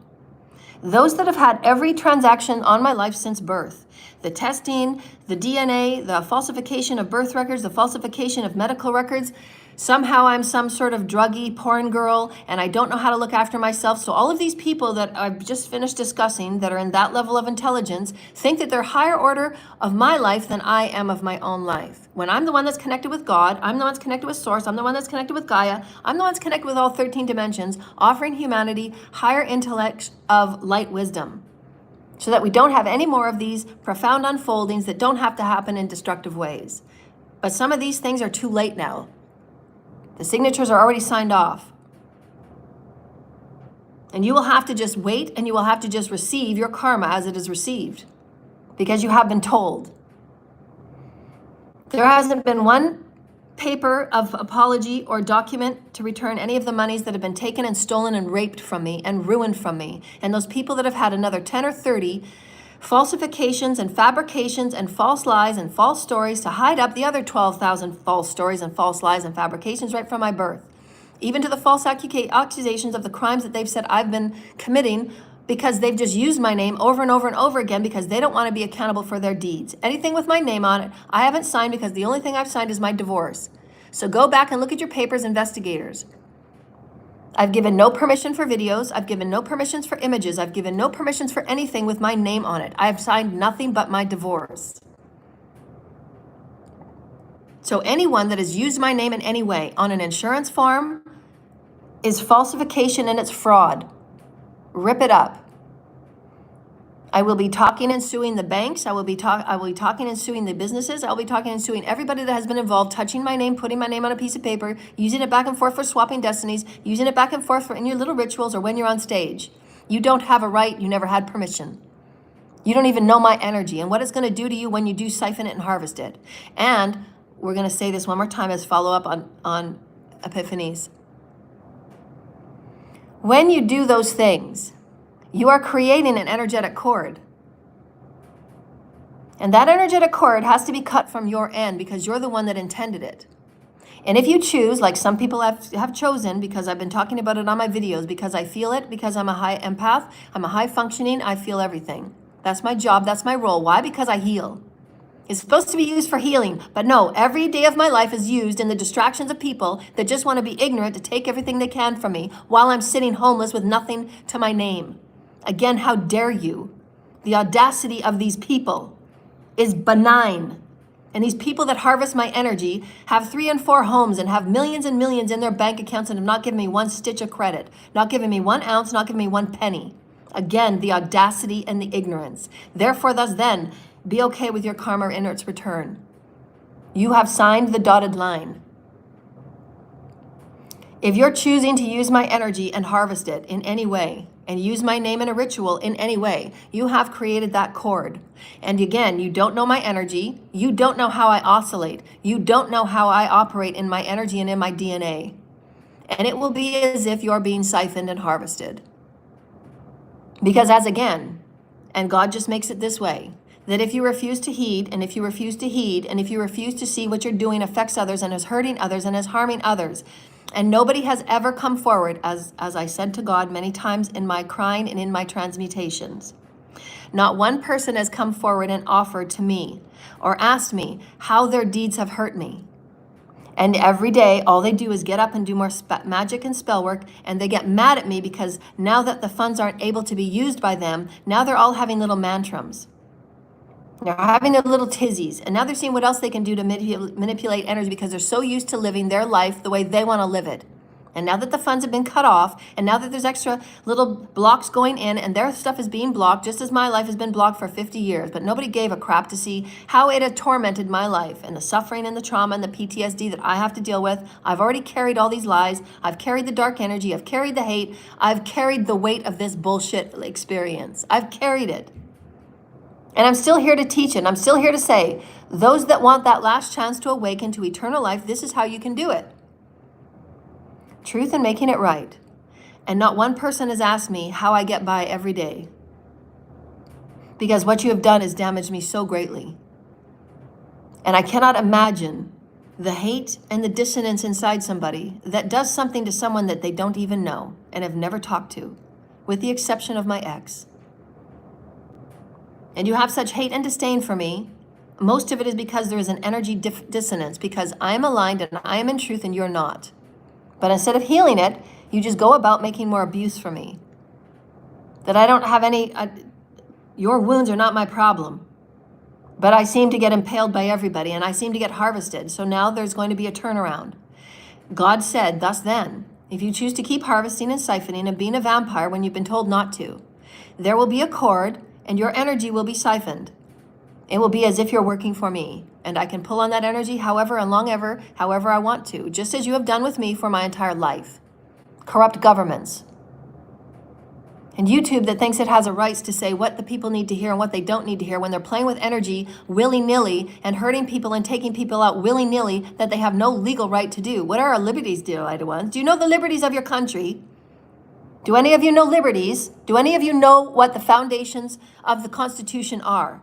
Those that have had every transaction on my life since birth, the testing, the DNA, the falsification of birth records, the falsification of medical records, somehow I'm some sort of druggy porn girl and I don't know how to look after myself. So all of these people that I've just finished discussing that are in that level of intelligence think that they're higher order of my life than I am of my own life. When I'm the one that's connected with God, I'm the one that's connected with Source, I'm the one that's connected with Gaia, I'm the one that's connected with all 13 dimensions, offering humanity higher intellect of light wisdom, so that we don't have any more of these profound unfoldings that don't have to happen in destructive ways. But some of these things are too late now. The signatures are already signed off. And you will have to just wait and you will have to just receive your karma as it is received, because you have been told. There hasn't been one paper of apology or document to return any of the monies that have been taken and stolen and raped from me and ruined from me. And those people that have had another 10 or 30 falsifications and fabrications and false lies and false stories to hide up the other 12,000 false stories and false lies and fabrications right from my birth. Even to the false accusations of the crimes that they've said I've been committing, because they've just used my name over and over and over again because they don't want to be accountable for their deeds. Anything with my name on it, I haven't signed, because the only thing I've signed is my divorce. So go back and look at your papers, investigators. I've given no permission for videos. I've given no permissions for images. I've given no permissions for anything with my name on it. I've signed nothing but my divorce. So anyone that has used my name in any way on an insurance form is falsification and it's fraud. Rip it up. I will be talking and suing the banks. I will be talking and suing the businesses. I'll be talking and suing everybody that has been involved, touching my name, putting my name on a piece of paper, using it back and forth for swapping destinies, using it back and forth for in your little rituals or when you're on stage. You don't have a right. You never had permission. You don't even know my energy and what it's going to do to you when you do siphon it and harvest it. And we're going to say this one more time as follow-up on epiphanies. When you do those things, you are creating an energetic cord. And that energetic cord has to be cut from your end, because you're the one that intended it. And if you choose, like some people have chosen, because I've been talking about it on my videos, because I feel it, because I'm a high empath, I'm a high functioning, I feel everything. That's my job, that's my role. Why? Because I heal. It's supposed to be used for healing, but no, every day of my life is used in the distractions of people that just want to be ignorant to take everything they can from me while I'm sitting homeless with nothing to my name. Again, how dare you? The audacity of these people is benign. And these people that harvest my energy have 3 and 4 homes and have millions and millions in their bank accounts and have not given me one stitch of credit, not given me 1 ounce, not given me 1 penny. Again, the audacity and the ignorance. Therefore, thus then, be okay with your karma in its return. You have signed the dotted line. If you're choosing to use my energy and harvest it in any way, and use my name in a ritual in any way, you have created that cord. And again, you don't know my energy. You don't know how I oscillate. You don't know how I operate in my energy and in my DNA. And it will be as if you're being siphoned and harvested. Because as again, and God just makes it this way, that if you refuse to heed, and if you refuse to heed, and if you refuse to see what you're doing affects others and is hurting others and is harming others, And nobody has ever come forward, as I said to God many times in my crying and in my transmutations. Not one person has come forward and offered to me or asked me how their deeds have hurt me. And every day, all they do is get up and do more magic and spell work, and they get mad at me because now that the funds aren't able to be used by them, now they're all having little mantrums. They're having their little tizzies, and now they're seeing what else they can do to manipulate energy because they're so used to living their life the way they want to live it. And now that the funds have been cut off, and now that there's extra little blocks going in, and their stuff is being blocked, just as my life has been blocked for 50 years, but nobody gave a crap to see how it had tormented my life, and the suffering and the trauma and the PTSD that I have to deal with. I've already carried all these lies. I've carried the dark energy. I've carried the hate. I've carried the weight of this bullshit experience. I've carried it. And I'm still here to teach it. And I'm still here to say, those that want that last chance to awaken to eternal life, this is how you can do it. Truth and making it right. And not one person has asked me how I get by every day. Because what you have done has damaged me so greatly. And I cannot imagine the hate and the dissonance inside somebody that does something to someone that they don't even know and have never talked to, with the exception of my ex. And you have such hate and disdain for me, most of it is because there is an energy dissonance, because I am aligned and I am in truth and you're not. But instead of healing it, you just go about making more abuse for me. That I don't have any, your wounds are not my problem. But I seem to get impaled by everybody and I seem to get harvested. So now there's going to be a turnaround. God said, thus then, if you choose to keep harvesting and siphoning and being a vampire when you've been told not to, there will be a cord and your energy will be siphoned. It will be as if you're working for me, and I can pull on that energy however I want to, just as you have done with me for my entire life. Corrupt governments. And YouTube that thinks it has a right to say what the people need to hear and what they don't need to hear when they're playing with energy willy-nilly and hurting people and taking people out willy-nilly that they have no legal right to do. What are our liberties, dear lighted ones? Do you know the liberties of your country? Do any of you know liberties? Do any of you know what the foundations of the Constitution are?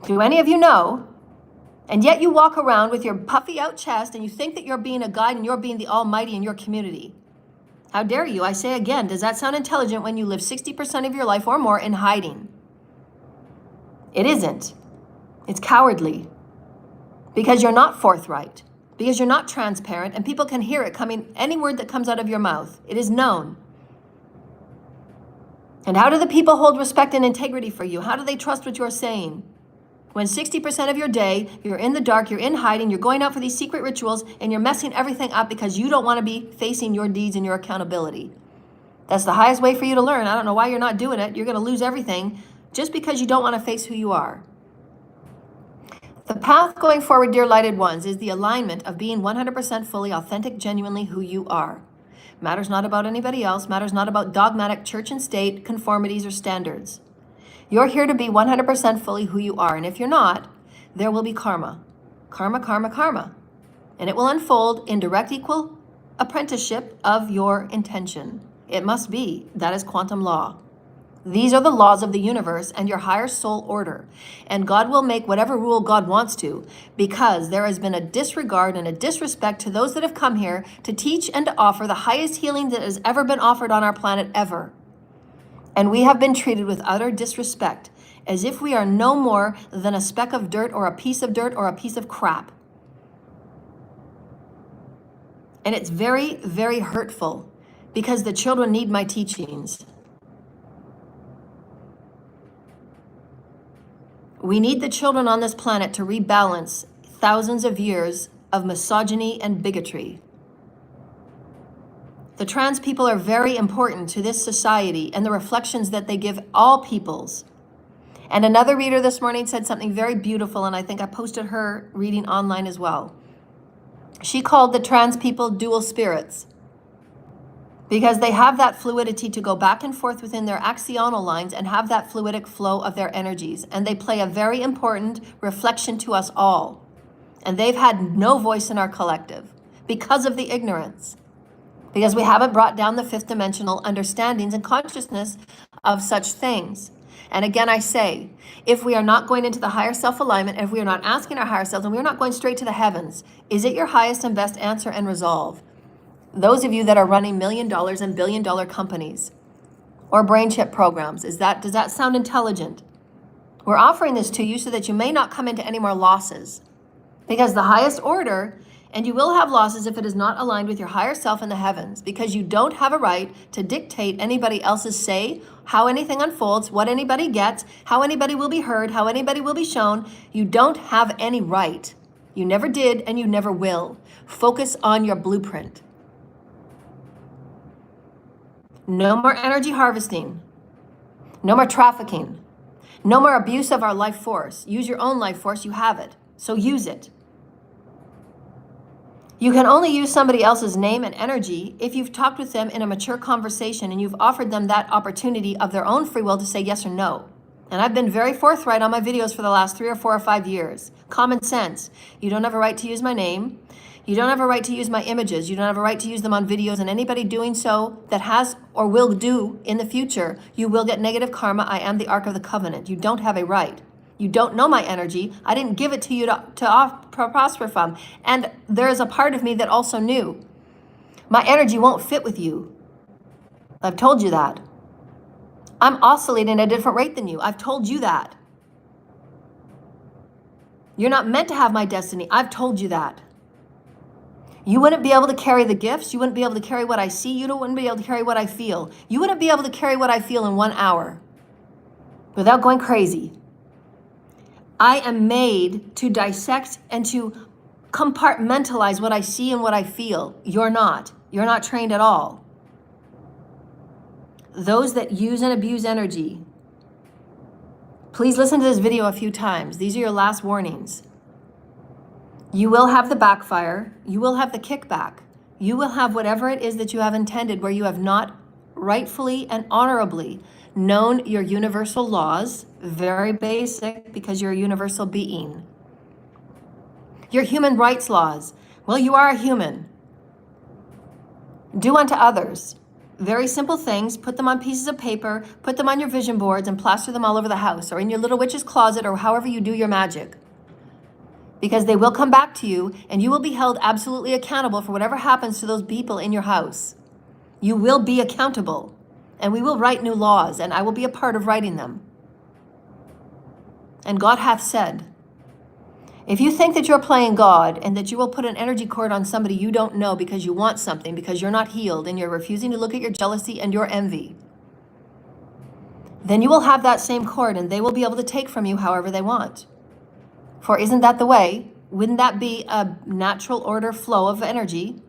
Do any of you know? And yet you walk around with your puffy out chest and you think that you're being a guide and you're being the almighty in your community. How dare you? I say again, does that sound intelligent when you live 60% of your life or more in hiding? It isn't. It's cowardly. Because you're not forthright. Because you're not transparent and people can hear it coming, any word that comes out of your mouth. It is known. And how do the people hold respect and integrity for you? How do they trust what you're saying? When 60% of your day, you're in the dark, you're in hiding, you're going out for these secret rituals, and you're messing everything up because you don't want to be facing your deeds and your accountability. That's the highest way for you to learn. I don't know why you're not doing it. You're going to lose everything just because you don't want to face who you are. The path going forward, dear lighted ones, is the alignment of being 100% fully authentic, genuinely who you are. Matters not about anybody else, matters not about dogmatic church and state conformities or standards. You're here to be 100% fully who you are. And if you're not, there will be karma. Karma, karma, karma. And it will unfold in direct equal apprenticeship of your intention. It must be. That is quantum law. These are the laws of the universe and your higher soul order. And God will make whatever rule God wants to, because there has been a disregard and a disrespect to those that have come here to teach and to offer the highest healing that has ever been offered on our planet ever. And we have been treated with utter disrespect, as if we are no more than a speck of dirt or a piece of dirt or a piece of crap. And it's very, very hurtful, because the children need my teachings. We need the children on this planet to rebalance thousands of years of misogyny and bigotry. The trans people are very important to this society and the reflections that they give all peoples. And another reader this morning said something very beautiful, and I think I posted her reading online as well. She called the trans people dual spirits because they have that fluidity to go back and forth within their axional lines and have that fluidic flow of their energies. And they play a very important reflection to us all. And they've had no voice in our collective because of the ignorance. Because we haven't brought down the fifth dimensional understandings and consciousness of such things. And again, I say, if we are not going into the higher self alignment, if we are not asking our higher selves, and we are not going straight to the heavens, is it your highest and best answer and resolve? Those of you that are running $1 million and billion-dollar companies or brain chip programs, does that sound intelligent? We're offering this to you so that you may not come into any more losses. Because the highest order, and you will have losses if it is not aligned with your higher self in the heavens, because you don't have a right to dictate anybody else's say, how anything unfolds, what anybody gets, how anybody will be heard, how anybody will be shown. You don't have any right. You never did, and you never will. Focus on your blueprint. No more energy harvesting. No more trafficking. No more abuse of our life force. Use your own life force. You have it. So use it. You can only use somebody else's name and energy if you've talked with them in a mature conversation and you've offered them that opportunity of their own free will to say yes or no. And I've been very forthright on my videos for the last 3 or 4 or 5 years. Common sense. You don't have a right to use my name. You don't have a right to use my images. You don't have a right to use them on videos. And anybody doing so that has or will do in the future, you will get negative karma. I am the Ark of the Covenant. You don't have a right. You don't know my energy. I didn't give it to you to prosper from. And there is a part of me that also knew. My energy won't fit with you. I've told you that. I'm oscillating at a different rate than you. I've told you that. You're not meant to have my destiny. I've told you that. You wouldn't be able to carry the gifts. You wouldn't be able to carry what I see. You wouldn't be able to carry what I feel. You wouldn't be able to carry what I feel in 1 hour without going crazy. I am made to dissect and to compartmentalize what I see and what I feel. You're not. You're not trained at all. Those that use and abuse energy, please listen to this video a few times. These are your last warnings. You will have the backfire. You will have the kickback. You will have whatever it is that you have intended where you have not rightfully and honorably known your universal laws, very basic because you're a universal being. Your human rights laws, well, you are a human. Do unto others. Very simple things, put them on pieces of paper, put them on your vision boards and plaster them all over the house or in your little witch's closet or however you do your magic. Because they will come back to you and you will be held absolutely accountable for whatever happens to those people in your house. You will be accountable. And we will write new laws, and I will be a part of writing them. And God hath said, if you think that you're playing God and that you will put an energy cord on somebody you don't know because you want something, because you're not healed and you're refusing to look at your jealousy and your envy, then you will have that same cord and they will be able to take from you however they want. For isn't that the way? Wouldn't that be a natural order flow of energy?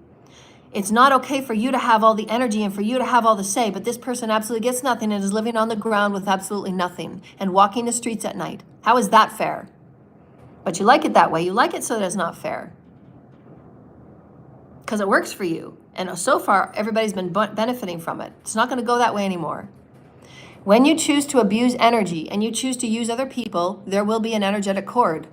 It's not okay for you to have all the energy and for you to have all the say, but this person absolutely gets nothing and is living on the ground with absolutely nothing and walking the streets at night. How is that fair? But you like it that way. You like it so that it's not fair. Because it works for you. And so far, everybody's been benefiting from it. It's not going to go that way anymore. When you choose to abuse energy and you choose to use other people, there will be an energetic cord.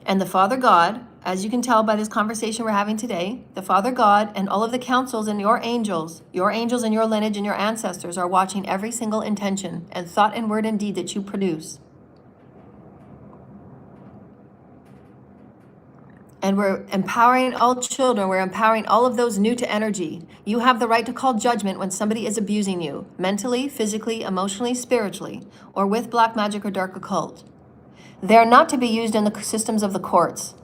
And the Father God, as you can tell by this conversation we're having today, the Father God and all of the councils and your angels and your lineage and your ancestors are watching every single intention and thought and word and deed that you produce. And we're empowering all children. We're empowering all of those new to energy. You have the right to call judgment when somebody is abusing you, mentally, physically, emotionally, spiritually, or with black magic or dark occult. They are not to be used in the systems of the courts.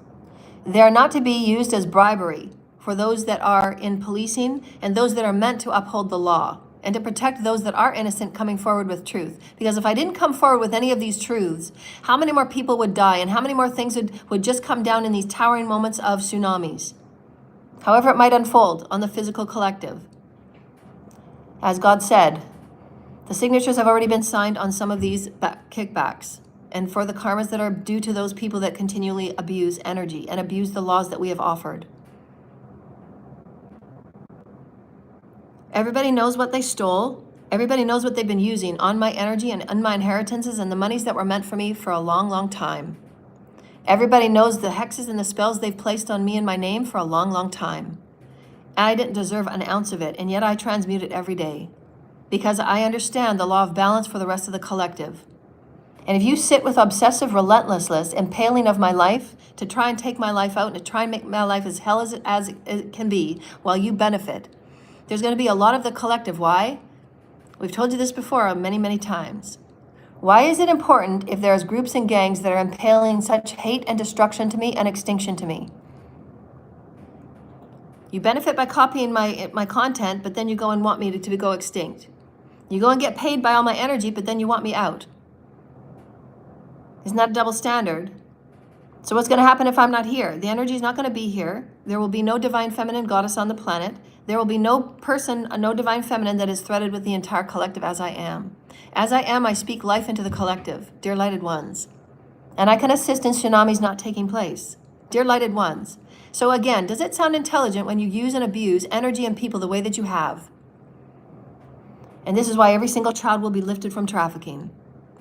They are not to be used as bribery for those that are in policing and those that are meant to uphold the law and to protect those that are innocent coming forward with truth. Because if I didn't come forward with any of these truths, how many more people would die and how many more things would just come down in these towering moments of tsunamis? However it might unfold on the physical collective. As God said, the signatures have already been signed on some of these kickbacks. And for the karmas that are due to those people that continually abuse energy and abuse the laws that we have offered. Everybody knows what they stole. Everybody knows what they've been using on my energy and on my inheritances and the monies that were meant for me for a long, long time. Everybody knows the hexes and the spells they've placed on me and my name for a long, long time. I didn't deserve an ounce of it, and yet I transmute it every day. because I understand the law of balance for the rest of the collective. And if you sit with obsessive relentlessness, impaling of my life, to try and take my life out and to try and make my life as hell as it can be while you benefit, there's going to be a lot of the collective. Why? We've told you this before many, many times. Why is it important if there's groups and gangs that are impaling such hate and destruction to me and extinction to me? You benefit by copying my content, but then you go and want me to go extinct. You go and get paid by all my energy, but then you want me out. Isn't that a double standard? So what's going to happen if I'm not here? The energy is not going to be here. There will be no divine feminine goddess on the planet. There will be no person, no divine feminine that is threaded with the entire collective as I am. As I am, I speak life into the collective, dear lighted ones. And I can assist in tsunamis not taking place. Dear lighted ones. So again, does it sound intelligent when you use and abuse energy and people the way that you have? And this is why every single child will be lifted from trafficking,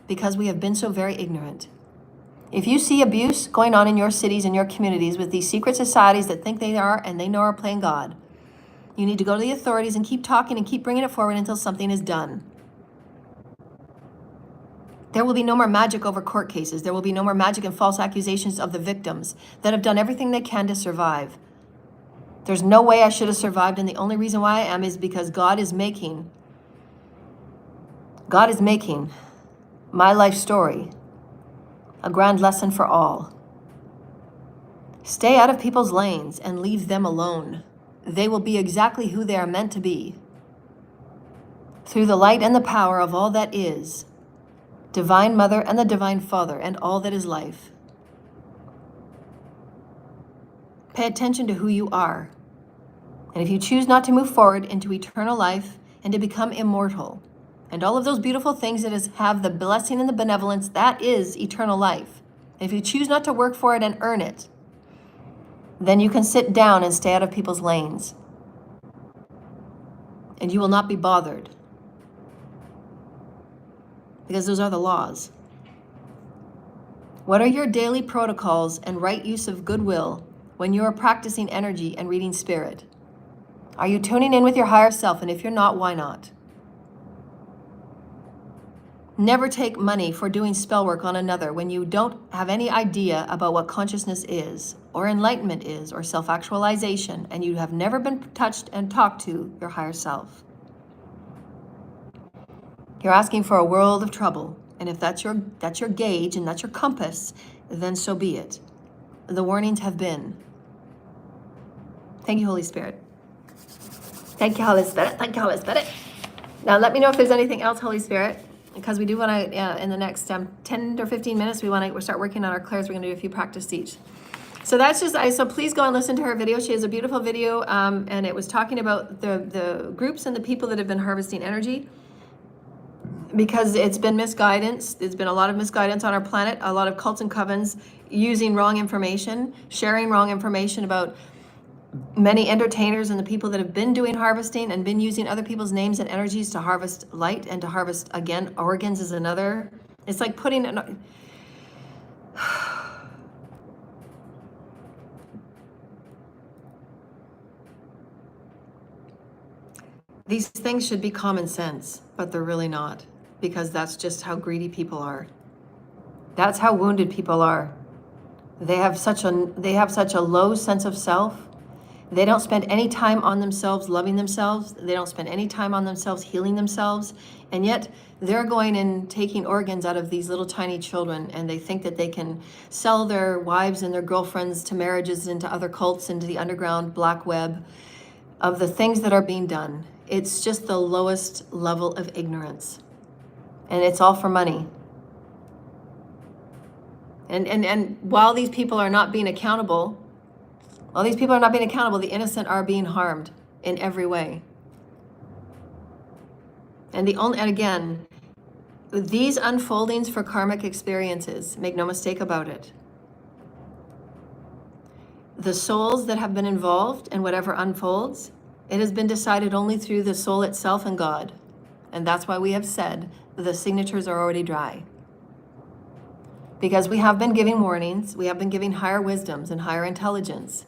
because we have been so very ignorant. If you see abuse going on in your cities and your communities with these secret societies that think they are and they know are playing God, you need to go to the authorities and keep talking and keep bringing it forward until something is done. There will be no more magic over court cases. There will be no more magic and false accusations of the victims that have done everything they can to survive. There's no way I should have survived, and the only reason why I am is because God is making my life story a grand lesson for all. Stay out of people's lanes and leave them alone. They will be exactly who they are meant to be. Through the light and the power of all that is, Divine Mother and the Divine Father and all that is life. Pay attention to who you are. And if you choose not to move forward into eternal life and to become immortal, and all of those beautiful things that have the blessing and the benevolence, that is eternal life. And if you choose not to work for it and earn it, then you can sit down and stay out of people's lanes. And you will not be bothered. Because those are the laws. What are your daily protocols and right use of goodwill when you are practicing energy and reading spirit? Are you tuning in with your higher self? And if you're not, why not? Never take money for doing spell work on another when you don't have any idea about what consciousness is, or enlightenment is, or self-actualization, and you have never been touched and talked to your higher self. You're asking for a world of trouble, and if that's your gauge and that's your compass, then so be it. The warnings have been. Thank you, Holy Spirit. Thank you, Holy Spirit. Thank you, Holy Spirit. Now let me know if there's anything else, Holy Spirit, because we do want to, in the next 10 or 15 minutes, we start working on our clairs. We're going to do a few practice each. So that's just, so please go and listen to her video. She has a beautiful video, and it was talking about the groups and the people that have been harvesting energy, because it's been misguidance. There's been a lot of misguidance on our planet, a lot of cults and covens using wrong information, sharing wrong information about many entertainers and the people that have been doing harvesting and been using other people's names and energies to harvest light and to harvest, again, organs is another. It's like putting an... These things should be common sense, but they're really not, because that's just how greedy people are. That's how wounded people are. They have such a low sense of self. They don't spend any time on themselves loving themselves. They don't spend any time on themselves healing themselves. And yet they're going and taking organs out of these little tiny children, and they think that they can sell their wives and their girlfriends to marriages, into other cults, into the underground black web of the things that are being done. It's just the lowest level of ignorance. And it's all for money. And while these people are not being accountable, the innocent are being harmed in every way. And again, these unfoldings for karmic experiences, make no mistake about it. The souls that have been involved in whatever unfolds, it has been decided only through the soul itself and God. And that's why we have said the signatures are already dry. Because we have been giving warnings, we have been giving higher wisdoms and higher intelligence.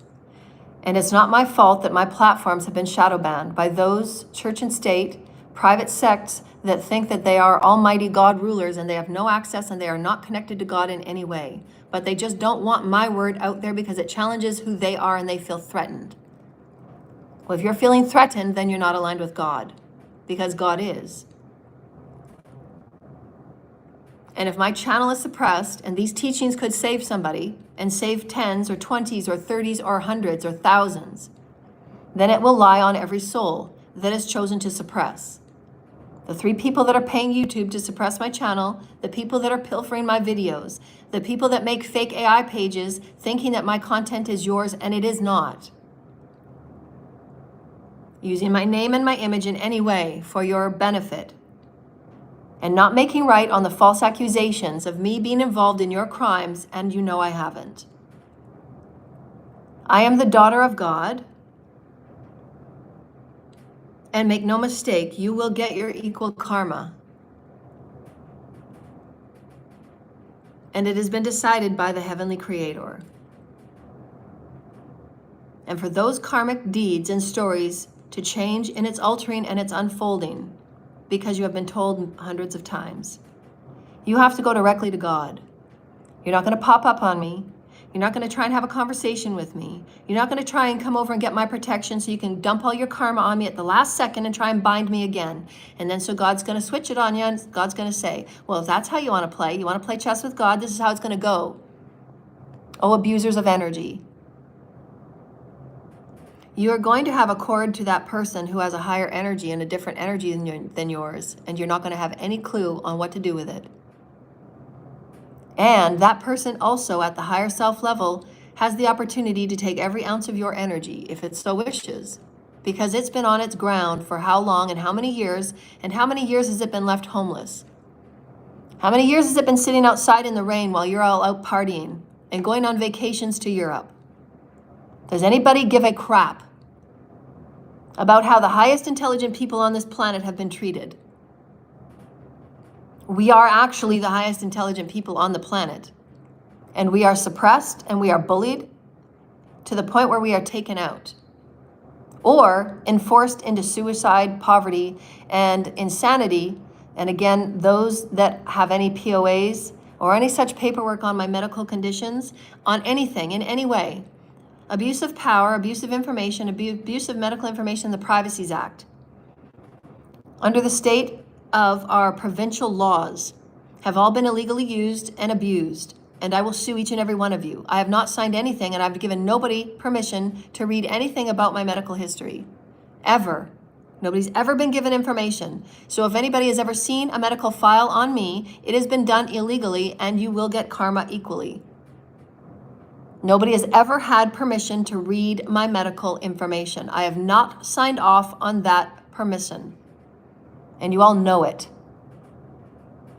And it's not my fault that my platforms have been shadow banned by those church and state, Private sects that think that they are almighty God rulers and they have no access and they are not connected to God in any way. But they just don't want my word out there because it challenges who they are and they feel threatened. Well, if you're feeling threatened, then you're not aligned with God, because God is. And if my channel is suppressed and these teachings could save somebody and save tens or 20s or 30s or hundreds or thousands, then it will lie on every soul that is chosen to suppress. The 3 people that are paying YouTube to suppress my channel, the people that are pilfering my videos, the people that make fake AI pages thinking that my content is yours and it is not. Using my name and my image in any way for your benefit. And not making right on the false accusations of me being involved in your crimes, and you know I haven't. I am the daughter of God. And make no mistake, you will get your equal karma. And it has been decided by the Heavenly Creator. And for those karmic deeds and stories to change in its altering and its unfolding, because you have been told hundreds of times, you have to go directly to God. You're not going to pop up on me. You're not going to try and have a conversation with me. You're not going to try and come over and get my protection so you can dump all your karma on me at the last second and try and bind me again. And then so God's going to switch it on you and God's going to say, well, if that's how you want to play chess with God, this is how it's going to go. Oh, abusers of energy. You are going to have a cord to that person who has a higher energy and a different energy than yours, and you're not going to have any clue on what to do with it. And that person also at the higher self level has the opportunity to take every ounce of your energy if it so wishes, because it's been on its ground for how long and how many years has it been left homeless? How many years has it been sitting outside in the rain while you're all out partying and going on vacations to Europe? Does anybody give a crap about how the highest intelligent people on this planet have been treated? We are actually the highest intelligent people on the planet. And we are suppressed and we are bullied to the point where we are taken out or enforced into suicide, poverty, and insanity. And again, those that have any POAs or any such paperwork on my medical conditions, on anything, in any way, abuse of power, abuse of information, abuse of medical information, the Privacy Act. Under the state of our provincial laws, have all been illegally used and abused, and I will sue each and every one of you. I have not signed anything, and I've given nobody permission to read anything about my medical history, ever. Nobody's ever been given information. So if anybody has ever seen a medical file on me, it has been done illegally, and you will get karma equally. Nobody has ever had permission to read my medical information. I have not signed off on that permission. And you all know it.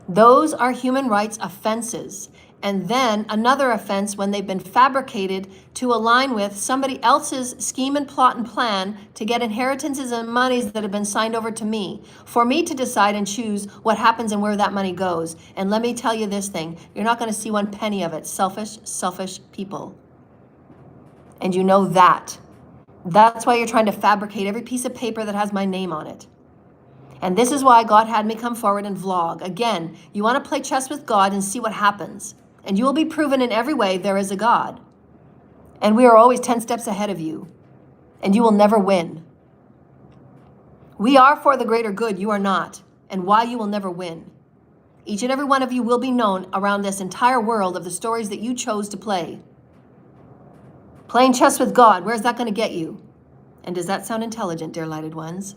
Those are human rights offenses. And then another offense when they've been fabricated to align with somebody else's scheme and plot and plan to get inheritances and monies that have been signed over to me, for me to decide and choose what happens and where that money goes. And let me tell you this thing, you're not going to see one penny of it. Selfish people. And you know that. That's why you're trying to fabricate every piece of paper that has my name on it. And this is why God had me come forward and vlog. Again, you want to play chess with God and see what happens. And you will be proven in every way there is a God. And we are always 10 steps ahead of you. And you will never win. We are for the greater good. You are not. And why you will never win. Each and every one of you will be known around this entire world of the stories that you chose to play. Playing chess with God, where's that going to get you? And does that sound intelligent, dear lighted ones?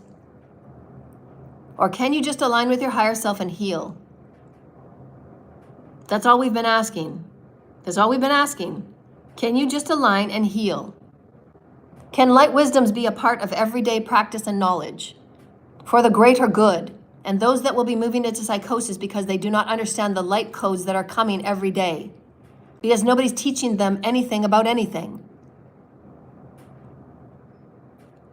Or can you just align with your higher self and heal? That's all we've been asking. That's all we've been asking. Can you just align and heal? Can light wisdoms be a part of everyday practice and knowledge for the greater good? And those that will be moving into psychosis because they do not understand the light codes that are coming every day. Because nobody's teaching them anything about anything.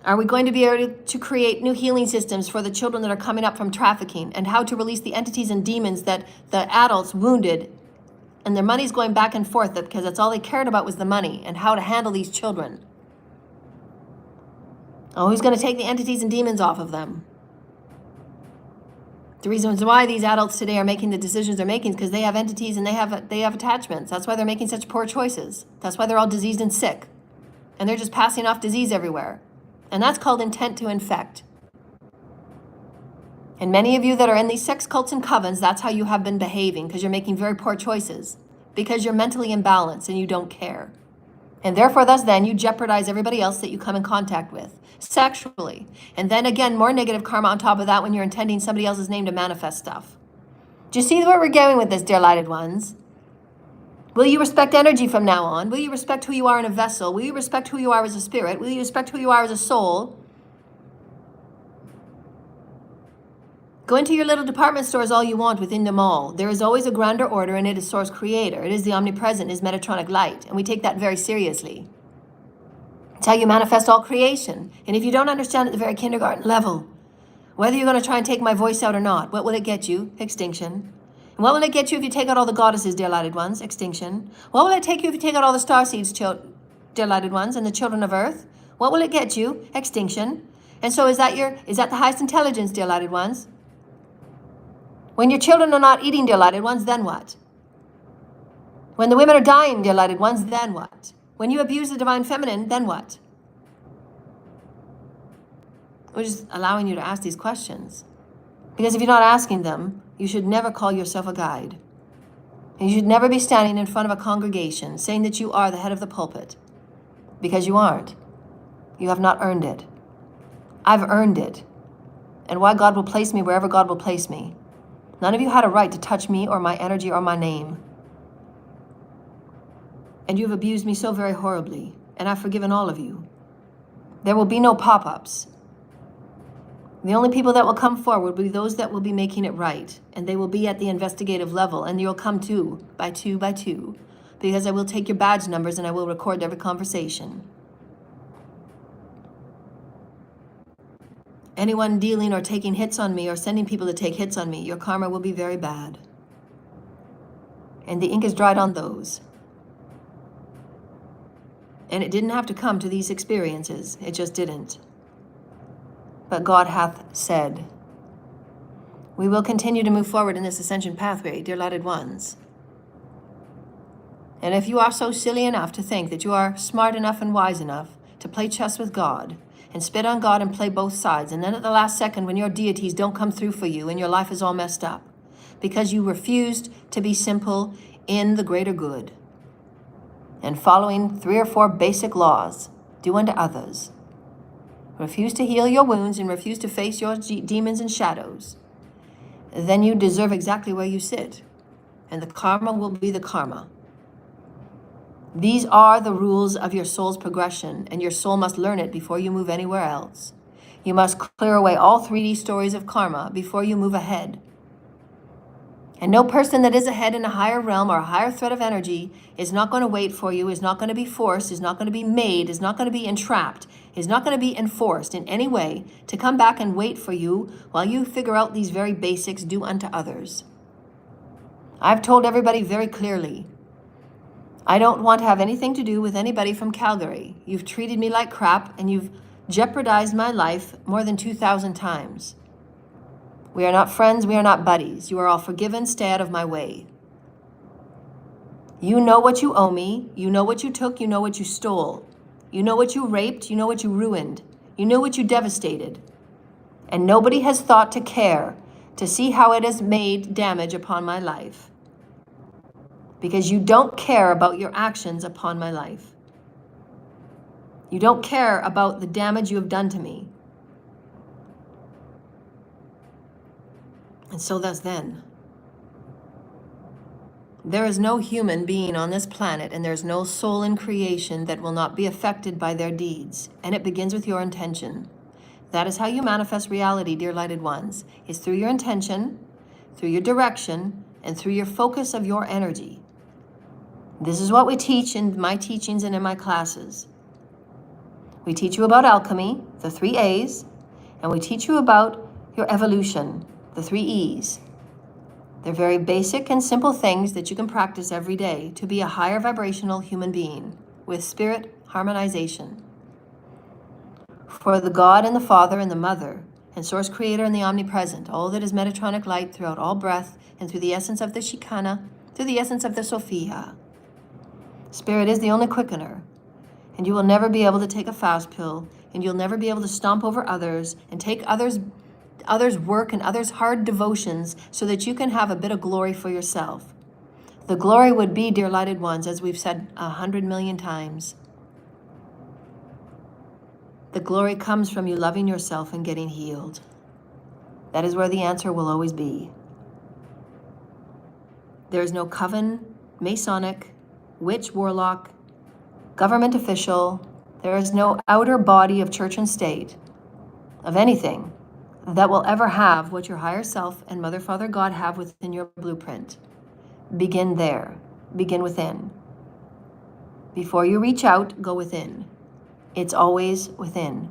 Are we going to be able to create new healing systems for the children that are coming up from trafficking, and how to release the entities and demons that the adults wounded and their money's going back and forth because that's all they cared about was the money, and how to handle these children? Oh, who's going to take the entities and demons off of them? The reasons why these adults today are making the decisions they're making is because they have entities and they have attachments. That's why they're making such poor choices. That's why they're all diseased and sick. And they're just passing off disease everywhere. And that's called intent to infect. And many of you that are in these sex cults and covens, that's how you have been behaving, because you're making very poor choices. Because you're mentally imbalanced and you don't care. And therefore, thus then, you jeopardize everybody else that you come in contact with, sexually. And then again, more negative karma on top of that when you're intending somebody else's name to manifest stuff. Do you see where we're going with this, dear lighted ones? Will you respect energy from now on? Will you respect who you are in a vessel? Will you respect who you are as a spirit? Will you respect who you are as a soul? Go into your little department stores all you want within them all. There is always a grander order, and it is Source Creator. It is the omnipresent, it is Metatronic light, and we take that very seriously. It's how you manifest all creation. And if you don't understand at the very kindergarten level, whether you're going to try and take my voice out or not, what will it get you? Extinction. And what will it get you if you take out all the goddesses, dear lighted ones? Extinction. What will it take you if you take out all the star seeds, dear lighted ones, and the children of earth? What will it get you? Extinction. And so is that the highest intelligence, dear lighted ones? When your children are not eating, dear lighted ones, then what? When the women are dying, dear lighted ones, then what? When you abuse the divine feminine, then what? We're just allowing you to ask these questions. Because if you're not asking them, you should never call yourself a guide. And you should never be standing in front of a congregation saying that you are the head of the pulpit. Because you aren't. You have not earned it. I've earned it. And why God will place me wherever God will place me. None of you had a right to touch me or my energy or my name. And you've abused me so very horribly, and I've forgiven all of you. There will be no pop-ups. The only people that will come forward will be those that will be making it right, and they will be at the investigative level, and you'll come two by two, because I will take your badge numbers and I will record every conversation. Anyone dealing or taking hits on me or sending people to take hits on me, your karma will be very bad. And the ink is dried on those. And it didn't have to come to these experiences. It just didn't. But God hath said. We will continue to move forward in this ascension pathway, dear lighted ones. And if you are so silly enough to think that you are smart enough and wise enough to play chess with God, and spit on God and play both sides, and then at the last second when your deities don't come through for you and your life is all messed up, because you refused to be simple in the greater good, and following 3 or 4 basic laws, do unto others, refuse to heal your wounds and refuse to face your demons and shadows, then you deserve exactly where you sit, and the karma will be the karma. These are the rules of your soul's progression, and your soul must learn it before you move anywhere else. You must clear away all 3D stories of karma before you move ahead. And no person that is ahead in a higher realm or a higher thread of energy is not going to wait for you, is not going to be forced, is not going to be made, is not going to be entrapped, is not going to be enforced in any way to come back and wait for you while you figure out these very basics, do unto others. I've told everybody very clearly, I don't want to have anything to do with anybody from Calgary. You've treated me like crap and you've jeopardized my life more than 2,000 times. We are not friends, we are not buddies. You are all forgiven, stay out of my way. You know what you owe me, you know what you took, you know what you stole. You know what you raped, you know what you ruined. You know what you devastated. And nobody has thought to care to see how it has made damage upon my life. Because you don't care about your actions upon my life. You don't care about the damage you have done to me. And so thus then, there is no human being on this planet and there's no soul in creation that will not be affected by their deeds. And it begins with your intention. That is how you manifest reality, dear lighted ones. It's through your intention, through your direction, and through your focus of your energy. This is what we teach in my teachings and in my classes. We teach you about alchemy, the 3 A's, and we teach you about your evolution, the 3 E's. They're very basic and simple things that you can practice every day to be a higher vibrational human being with spirit harmonization. For the God and the Father and the Mother and source creator and the omnipresent, all that is Metatronic light throughout all breath and through the essence of the Shekinah, through the essence of the Sophia. Spirit is the only quickener, and you will never be able to take a fast pill, and you'll never be able to stomp over others and take others' work and others' hard devotions so that you can have a bit of glory for yourself. The glory would be, dear lighted ones, as we've said 100 million times, the glory comes from you loving yourself and getting healed. That is where the answer will always be. There is no coven, Masonic, witch, warlock, government official. There is no outer body of church and state, of anything, that will ever have what your higher self and Mother, Father, God have within your blueprint. Begin there. Begin within. Before you reach out, go within. It's always within.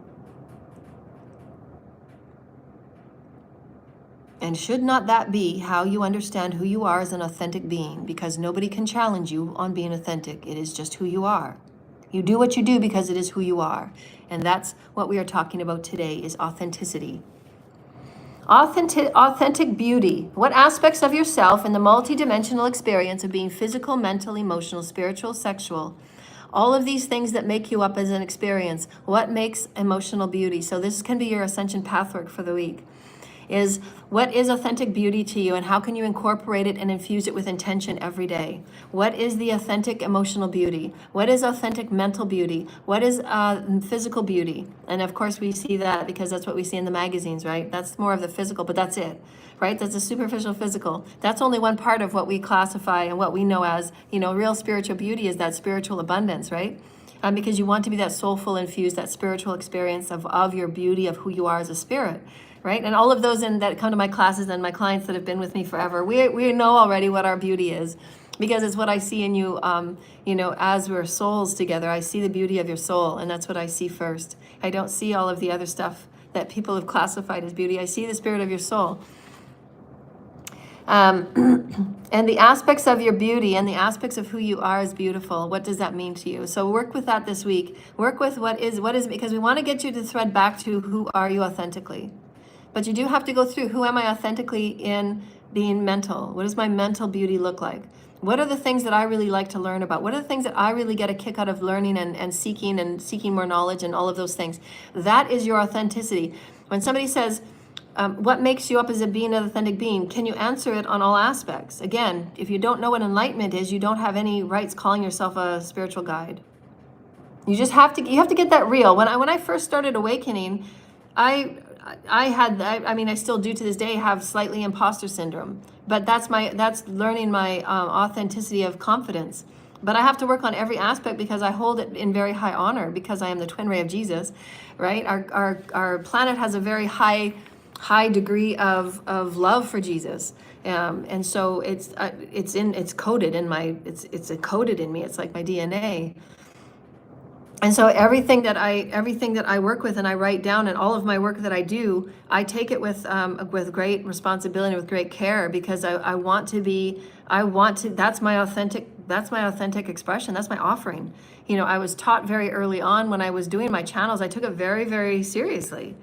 And should not that be how you understand who you are as an authentic being? Because nobody can challenge you on being authentic. It is just who you are. You do what you do because it is who you are. And that's what we are talking about today, is authenticity. Authentic beauty. What aspects of yourself in the multidimensional experience of being physical, mental, emotional, spiritual, sexual, all of these things that make you up as an experience, what makes emotional beauty? So this can be your ascension pathwork for the week. Is what is authentic beauty to you, and how can you incorporate it and infuse it with intention every day? What is the authentic emotional beauty? What is authentic mental beauty? What is physical beauty? And of course we see that because that's what we see in the magazines, right? That's more of the physical, but that's it, right? That's a superficial physical. That's only one part of what we classify and what we know as, real spiritual beauty is that spiritual abundance, right? Because you want to be that soulful infused, that spiritual experience of your beauty, of who you are as a spirit. Right? And all of those that come to my classes and my clients that have been with me forever, we know already what our beauty is, because it's what I see in you, as we're souls together. I see the beauty of your soul, and that's what I see first. I don't see all of the other stuff that people have classified as beauty. I see the spirit of your soul. And the aspects of your beauty and the aspects of who you are is beautiful. What does that mean to you? So work with that this week. Work with what is, because we want to get you to thread back to who are you authentically. But you do have to go through, who am I authentically in being mental? What does my mental beauty look like? What are the things that I really like to learn about? What are the things that I really get a kick out of learning and seeking more knowledge and all of those things? That is your authenticity. When somebody says, what makes you up as a being, an authentic being? Can you answer it on all aspects? Again, if you don't know what enlightenment is, you don't have any rights calling yourself a spiritual guide. You have to get that real. When I first started awakening, I still do to this day have slightly imposter syndrome, but that's learning my authenticity of confidence. But I have to work on every aspect because I hold it in very high honor, because I am the twin ray of Jesus, right? Our planet has a very high degree of love for Jesus, and so it's coded in me. It's like my DNA. And so everything that I work with and I write down, and all of my work that I do, I take it with great responsibility, with great care, because I want to, that's my authentic expression. That's my offering. I was taught very early on when I was doing my channels, I took it very, very seriously.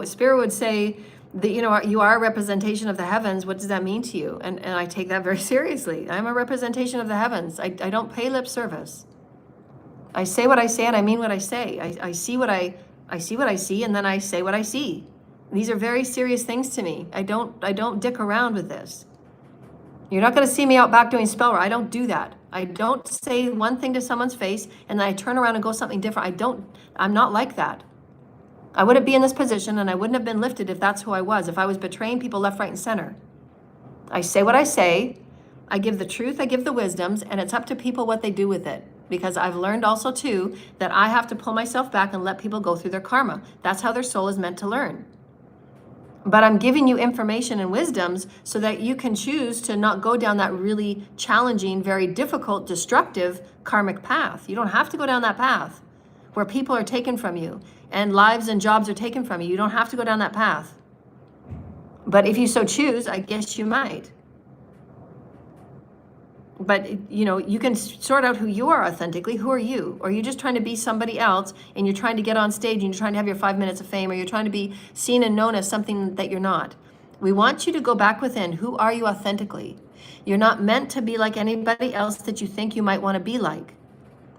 Spirit would say that, you are a representation of the heavens. What does that mean to you? And I take that very seriously. I'm a representation of the heavens. I don't pay lip service. I say what I say and I mean what I say. I see what I see, and then I say what I see. These are very serious things to me. I don't dick around with this. You're not going to see me out back doing spell work. I don't do that. I don't say one thing to someone's face and then I turn around and go something different. I'm not like that. I wouldn't be in this position, and I wouldn't have been lifted if that's who I was, if I was betraying people left, right, and center. I say what I say. I give the truth, I give the wisdoms, and it's up to people what they do with it. Because I've learned also too that I have to pull myself back and let people go through their karma. That's how their soul is meant to learn. But I'm giving you information and wisdoms so that you can choose to not go down that really challenging, very difficult, destructive karmic path. You don't have to go down that path where people are taken from you and lives and jobs are taken from you. You don't have to go down that path. But if you so choose, I guess you might. But, you can sort out who you are authentically. Who are you? Or are you just trying to be somebody else, and you're trying to get on stage and you're trying to have your 5 minutes of fame, or you're trying to be seen and known as something that you're not? We want you to go back within. Who are you authentically? You're not meant to be like anybody else that you think you might want to be like.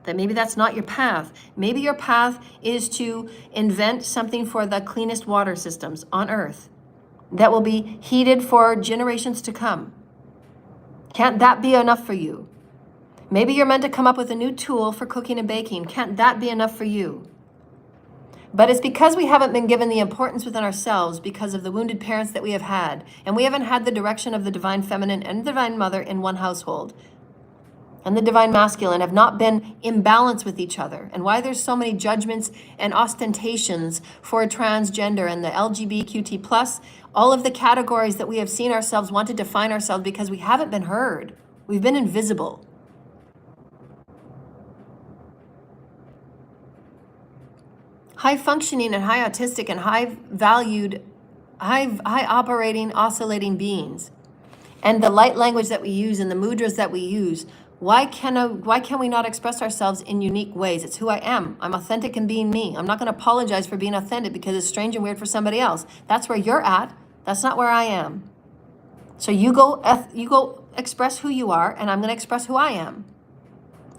That maybe that's not your path. Maybe your path is to invent something for the cleanest water systems on earth that will be heated for generations to come. Can't that be enough for you? Maybe you're meant to come up with a new tool for cooking and baking. Can't that be enough for you? But it's because we haven't been given the importance within ourselves because of the wounded parents that we have had. And we haven't had the direction of the divine feminine and the divine mother in one household. And the divine masculine have not been in balance with each other. And why there's so many judgments and ostentations for transgender and the LGBTQT plus, all of the categories that we have seen ourselves want to define ourselves because we haven't been heard. We've been invisible. High functioning and high autistic and high valued, high operating, oscillating beings. And the light language that we use and the mudras that we use, why can we not express ourselves in unique ways? It's who I am. I'm authentic in being me. I'm not going to apologize for being authentic because it's strange and weird for somebody else. That's where you're at. That's not where I am. So you go express who you are, and I'm going to express who I am.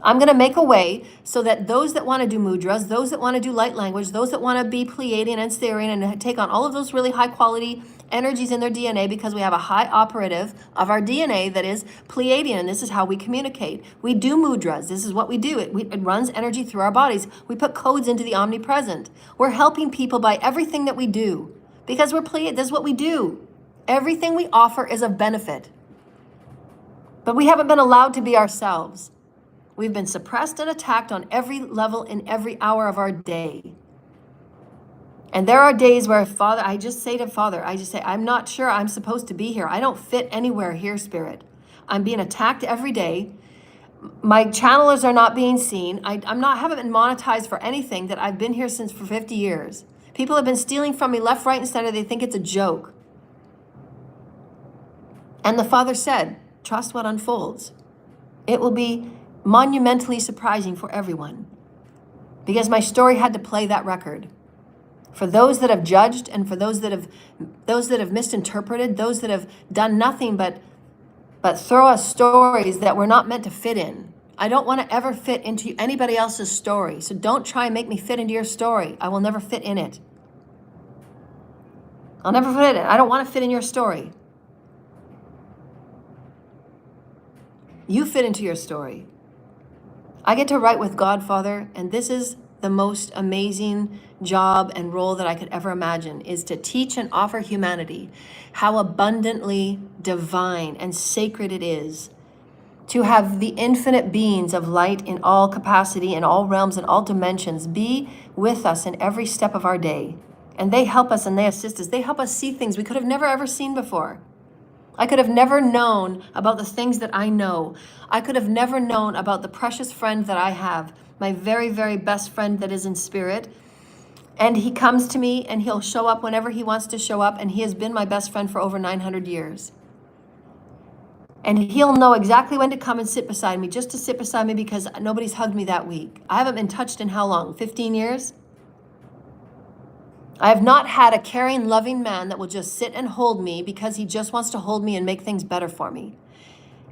I'm going to make a way so that those that want to do mudras, those that want to do light language, those that want to be Pleiadian and Styrian and take on all of those really high quality energies in their DNA, because we have a high operative of our DNA that is Pleiadian, and this is how we communicate. We do mudras. This is what we do. It runs energy through our bodies. We put codes into the omnipresent. We're helping people by everything that we do because we're Pleiadian. This is what we do. Everything we offer is of benefit. But we haven't been allowed to be ourselves. We've been suppressed and attacked on every level in every hour of our day. And there are days where I just say, I'm not sure I'm supposed to be here. I don't fit anywhere here, Spirit. I'm being attacked every day. My channelers are not being seen. haven't been monetized for anything that I've been here since for 50 years. People have been stealing from me left, right, and center. They think it's a joke. And the Father said, trust what unfolds. It will be monumentally surprising for everyone, because my story had to play that record. For those that have judged, and for those that have misinterpreted, those that have done nothing but throw us stories that we're not meant to fit in. I don't want to ever fit into anybody else's story. So don't try and make me fit into your story. I will never fit in it. I'll never fit in it. I don't want to fit in your story. You fit into your story. I get to write with God, Father, and this is the most amazing job and role that I could ever imagine, is to teach and offer humanity how abundantly divine and sacred it is to have the infinite beings of light in all capacity, in all realms, in all dimensions, be with us in every step of our day. And they help us and they assist us. They help us see things we could have never ever seen before. I could have never known about the things that I know. I could have never known about the precious friend that I have, my very, very best friend that is in spirit. And he comes to me and he'll show up whenever he wants to show up. And he has been my best friend for over 900 years. And he'll know exactly when to come and sit beside me, just to sit beside me, because nobody's hugged me that week. I haven't been touched in how long? 15 years? I have not had a caring, loving man that will just sit and hold me because he just wants to hold me and make things better for me.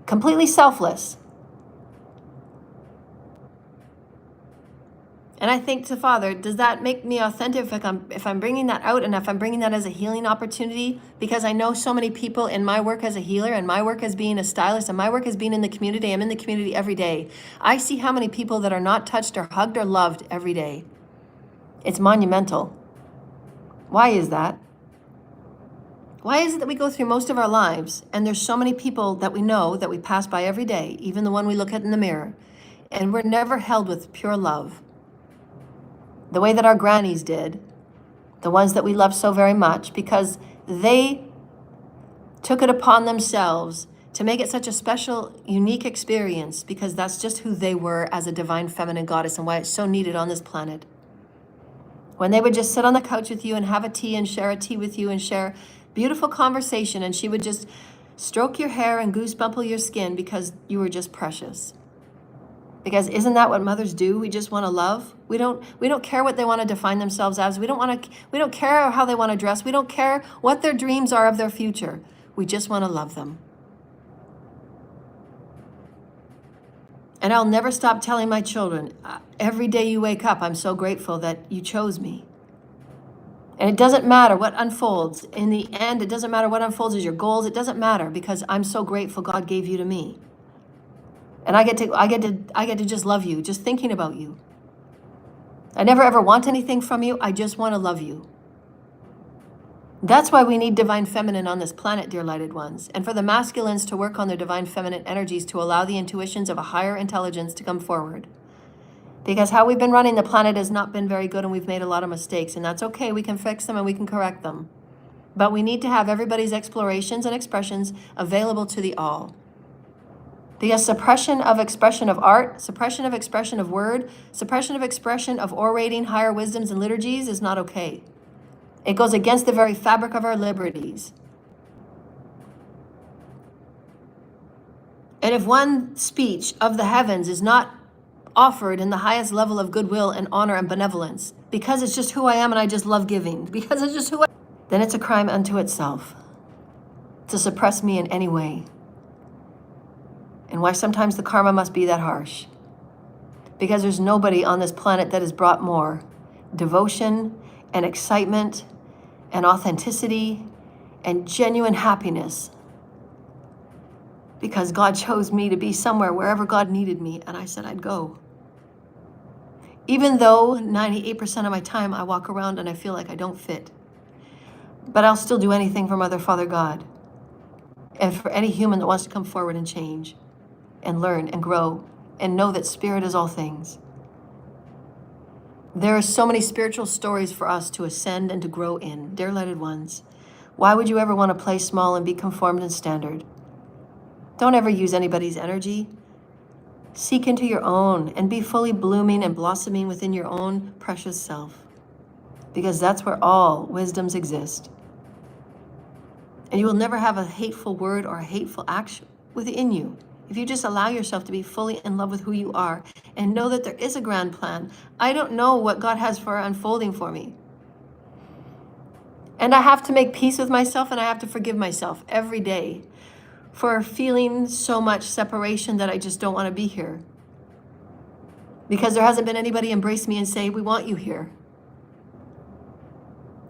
Completely selfless. And I think to Father, does that make me authentic if I'm bringing that out, and if I'm bringing that as a healing opportunity? Because I know so many people in my work as a healer, and my work as being a stylist, and my work as being in the community. I'm in the community every day. I see how many people that are not touched or hugged or loved every day. It's monumental. Why is that? Why is it that we go through most of our lives and there's so many people that we know that we pass by every day, even the one we look at in the mirror, and we're never held with pure love? The way that our grannies did, the ones that we love so very much, because they took it upon themselves to make it such a special, unique experience, because that's just who they were as a divine feminine goddess, and why it's so needed on this planet. When they would just sit on the couch with you and have a tea and share a tea with you and share beautiful conversation, and she would just Stroke your hair and goosebumple your skin because you were just precious. Because isn't that what mothers do? We just want to love. We don't care what they want to define themselves as. We don't care how they want to dress. We don't care what their dreams are of their future. We just want to love them. And I'll never stop telling my children, every day you wake up, I'm so grateful that you chose me. And it doesn't matter what unfolds. In the end, it doesn't matter what unfolds as your goals. It doesn't matter because I'm so grateful God gave you to me. And I get to just love you, just thinking about you. I never ever want anything from you. I just want to love you. That's why we need divine feminine on this planet, dear lighted ones. And for the masculines to work on their divine feminine energies to allow the intuitions of a higher intelligence to come forward. Because how we've been running the planet has not been very good and we've made a lot of mistakes. And that's okay. We can fix them and we can correct them. But we need to have everybody's explorations and expressions available to the all. Because suppression of expression of art, suppression of expression of word, suppression of expression of orating, higher wisdoms and liturgies is not okay. It goes against the very fabric of our liberties. And if one speech of the heavens is not offered in the highest level of goodwill and honor and benevolence, because it's just who I am and I just love giving, because it's just who I am, then it's a crime unto itself to suppress me in any way. And why sometimes the karma must be that harsh. Because there's nobody on this planet that has brought more devotion and excitement and authenticity and genuine happiness. Because God chose me to be somewhere, wherever God needed me, and I said I'd go. Even though 98% of my time I walk around and I feel like I don't fit. But I'll still do anything for Mother, Father, God. And for any human that wants to come forward and change and learn and grow and know that spirit is all things. There are so many spiritual stories for us to ascend and to grow in. Dear lighted ones, why would you ever want to play small and be conformed and standard? Don't ever use anybody's energy. Seek into your own and be fully blooming and blossoming within your own precious self. Because that's where all wisdoms exist. And you will never have a hateful word or a hateful action within you. If you just allow yourself to be fully in love with who you are and know that there is a grand plan. I don't know what God has for unfolding for me. And I have to make peace with myself and I have to forgive myself every day for feeling so much separation that I just don't want to be here. Because there hasn't been anybody embrace me and say, we want you here.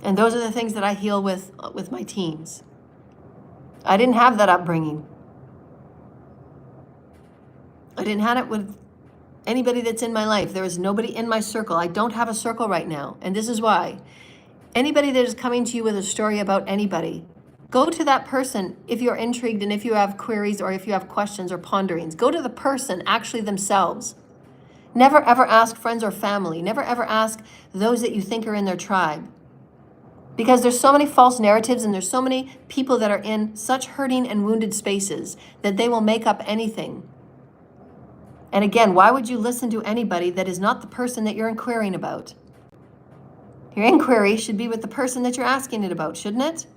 And those are the things that I heal with my teens. I didn't have that upbringing. I didn't have it with anybody that's in my life. There is nobody in my circle. I don't have a circle right now. And this is why. Anybody that is coming to you with a story about anybody, go to that person if you're intrigued and if you have queries or if you have questions or ponderings. Go to the person actually themselves. Never ever ask friends or family. Never ever ask those that you think are in their tribe. Because there's so many false narratives and there's so many people that are in such hurting and wounded spaces that they will make up anything. And again, why would you listen to anybody that is not the person that you're inquiring about? Your inquiry should be with the person that you're asking it about, shouldn't it?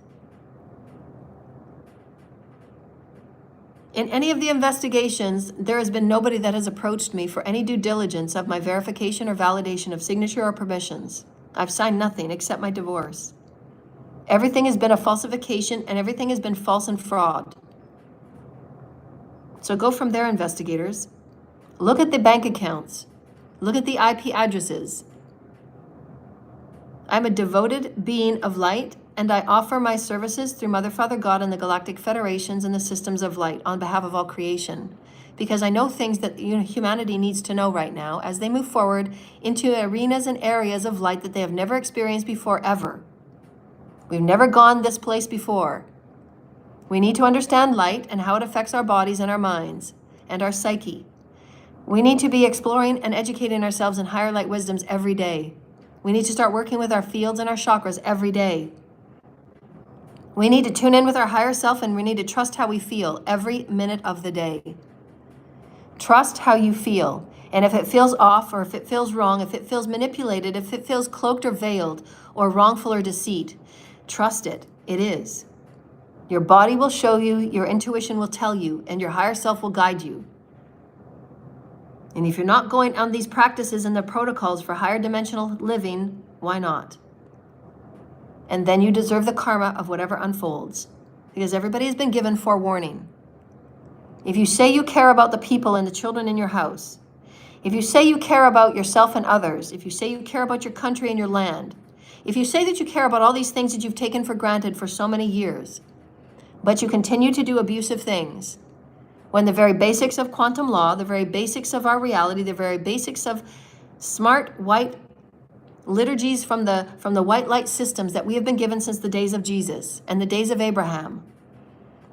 In any of the investigations, there has been nobody that has approached me for any due diligence of my verification or validation of signature or permissions. I've signed nothing except my divorce. Everything has been a falsification and everything has been false and fraud. So go from there, investigators. Look at the bank accounts. Look at the IP addresses. I'm a devoted being of light, and I offer my services through Mother, Father, God, and the galactic federations and the systems of light on behalf of all creation. Because I know things that humanity needs to know right now as they move forward into arenas and areas of light that they have never experienced before, ever. We've never gone this place before. We need to understand light and how it affects our bodies and our minds and our psyche. We need to be exploring and educating ourselves in higher light wisdoms every day. We need to start working with our fields and our chakras every day. We need to tune in with our higher self and we need to trust how we feel every minute of the day. Trust how you feel. And if it feels off or if it feels wrong, if it feels manipulated, if it feels cloaked or veiled or wrongful or deceit, trust it. It is. Your body will show you, your intuition will tell you, and your higher self will guide you. And if you're not going on these practices and the protocols for higher dimensional living, why not? And then you deserve the karma of whatever unfolds, because everybody has been given forewarning. If you say you care about the people and the children in your house, if you say you care about yourself and others, if you say you care about your country and your land, if you say that you care about all these things that you've taken for granted for so many years, but you continue to do abusive things, when the very basics of quantum law, the very basics of our reality, the very basics of smart white liturgies from the white light systems that we have been given since the days of Jesus and the days of Abraham,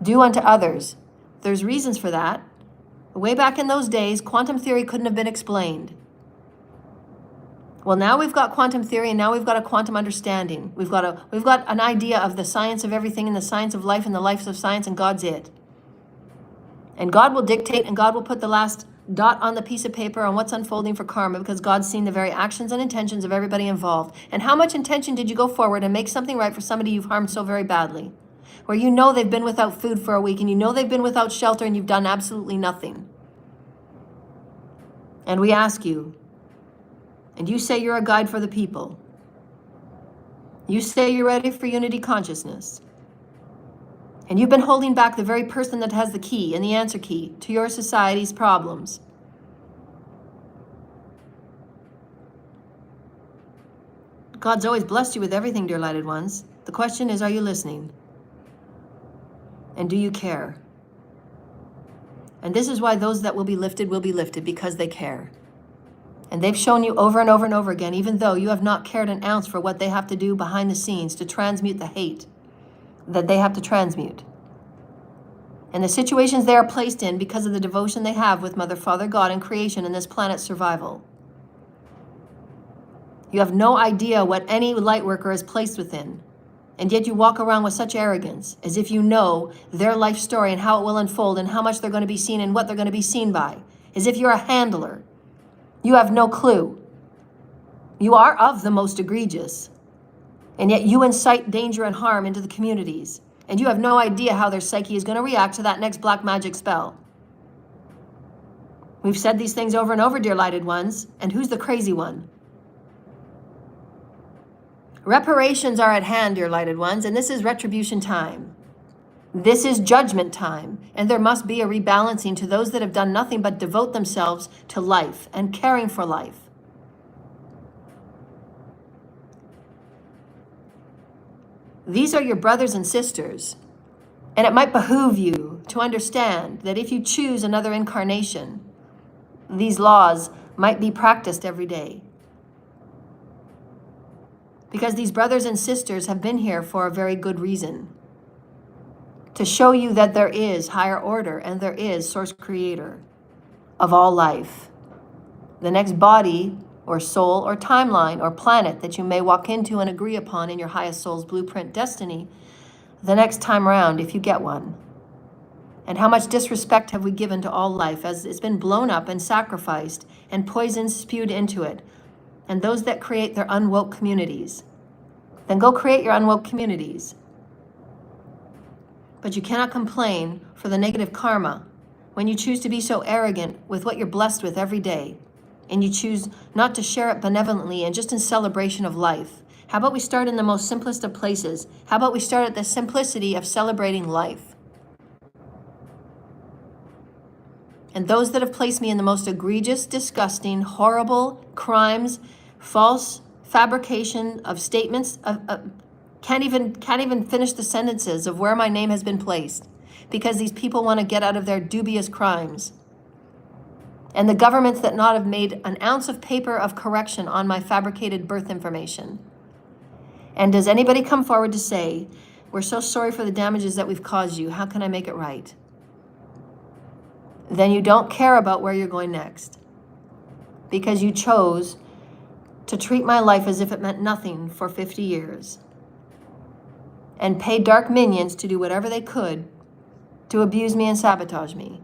do unto others. There's reasons for that. Way back in those days, quantum theory couldn't have been explained. Well, now we've got quantum theory, and now we've got a quantum understanding. We've got an idea of the science of everything and the science of life and the life of science, and God's it. And God will dictate, and God will put the last dot on the piece of paper on what's unfolding for karma, because God's seen the very actions and intentions of everybody involved. And how much intention did you go forward and make something right for somebody you've harmed so very badly? Where you know they've been without food for a week, and you know they've been without shelter, and you've done absolutely nothing. And we ask you, and you say you're a guide for the people. You say you're ready for unity consciousness. And you've been holding back the very person that has the key and the answer key to your society's problems. God's always blessed you with everything, dear lighted ones. The question is, are you listening? And do you care? And this is why those that will be lifted, because they care. And they've shown you over and over and over again, even though you have not cared an ounce for what they have to do behind the scenes to transmute the hate that they have to transmute. And the situations they are placed in because of the devotion they have with Mother, Father, God, and creation and this planet's survival. You have no idea what any light worker is placed within. And yet you walk around with such arrogance, as if you know their life story and how it will unfold and how much they're going to be seen and what they're going to be seen by. As if you're a handler. You have no clue. You are of the most egregious. And yet you incite danger and harm into the communities. And you have no idea how their psyche is going to react to that next black magic spell. We've said these things over and over, dear lighted ones. And who's the crazy one? Reparations are at hand, dear lighted ones, and this is retribution time. This is judgment time, and there must be a rebalancing to those that have done nothing but devote themselves to life and caring for life. These are your brothers and sisters, and it might behoove you to understand that if you choose another incarnation, these laws might be practiced every day. Because these brothers and sisters have been here for a very good reason. To show you that there is higher order and there is source creator of all life. The next body or soul or timeline or planet that you may walk into and agree upon in your highest soul's blueprint destiny the next time around, if you get one. And how much disrespect have we given to all life as it's been blown up and sacrificed and poison spewed into it. And those that create their unwoke communities, then go create your unwoke communities. But you cannot complain for the negative karma when you choose to be so arrogant with what you're blessed with every day, and you choose not to share it benevolently and just in celebration of life. How about we start in the most simplest of places? How about we start at the simplicity of celebrating life? And those that have placed me in the most egregious, disgusting, horrible crimes, false fabrication of statements, can't even finish the sentences of where my name has been placed, because these people want to get out of their dubious crimes. And the governments that not have made an ounce of paper of correction on my fabricated birth information. And does anybody come forward to say, we're so sorry for the damages that we've caused you, how can I make it right? Then you don't care about where you're going next, because you chose to treat my life as if it meant nothing for 50 years. And pay dark minions to do whatever they could to abuse me and sabotage me.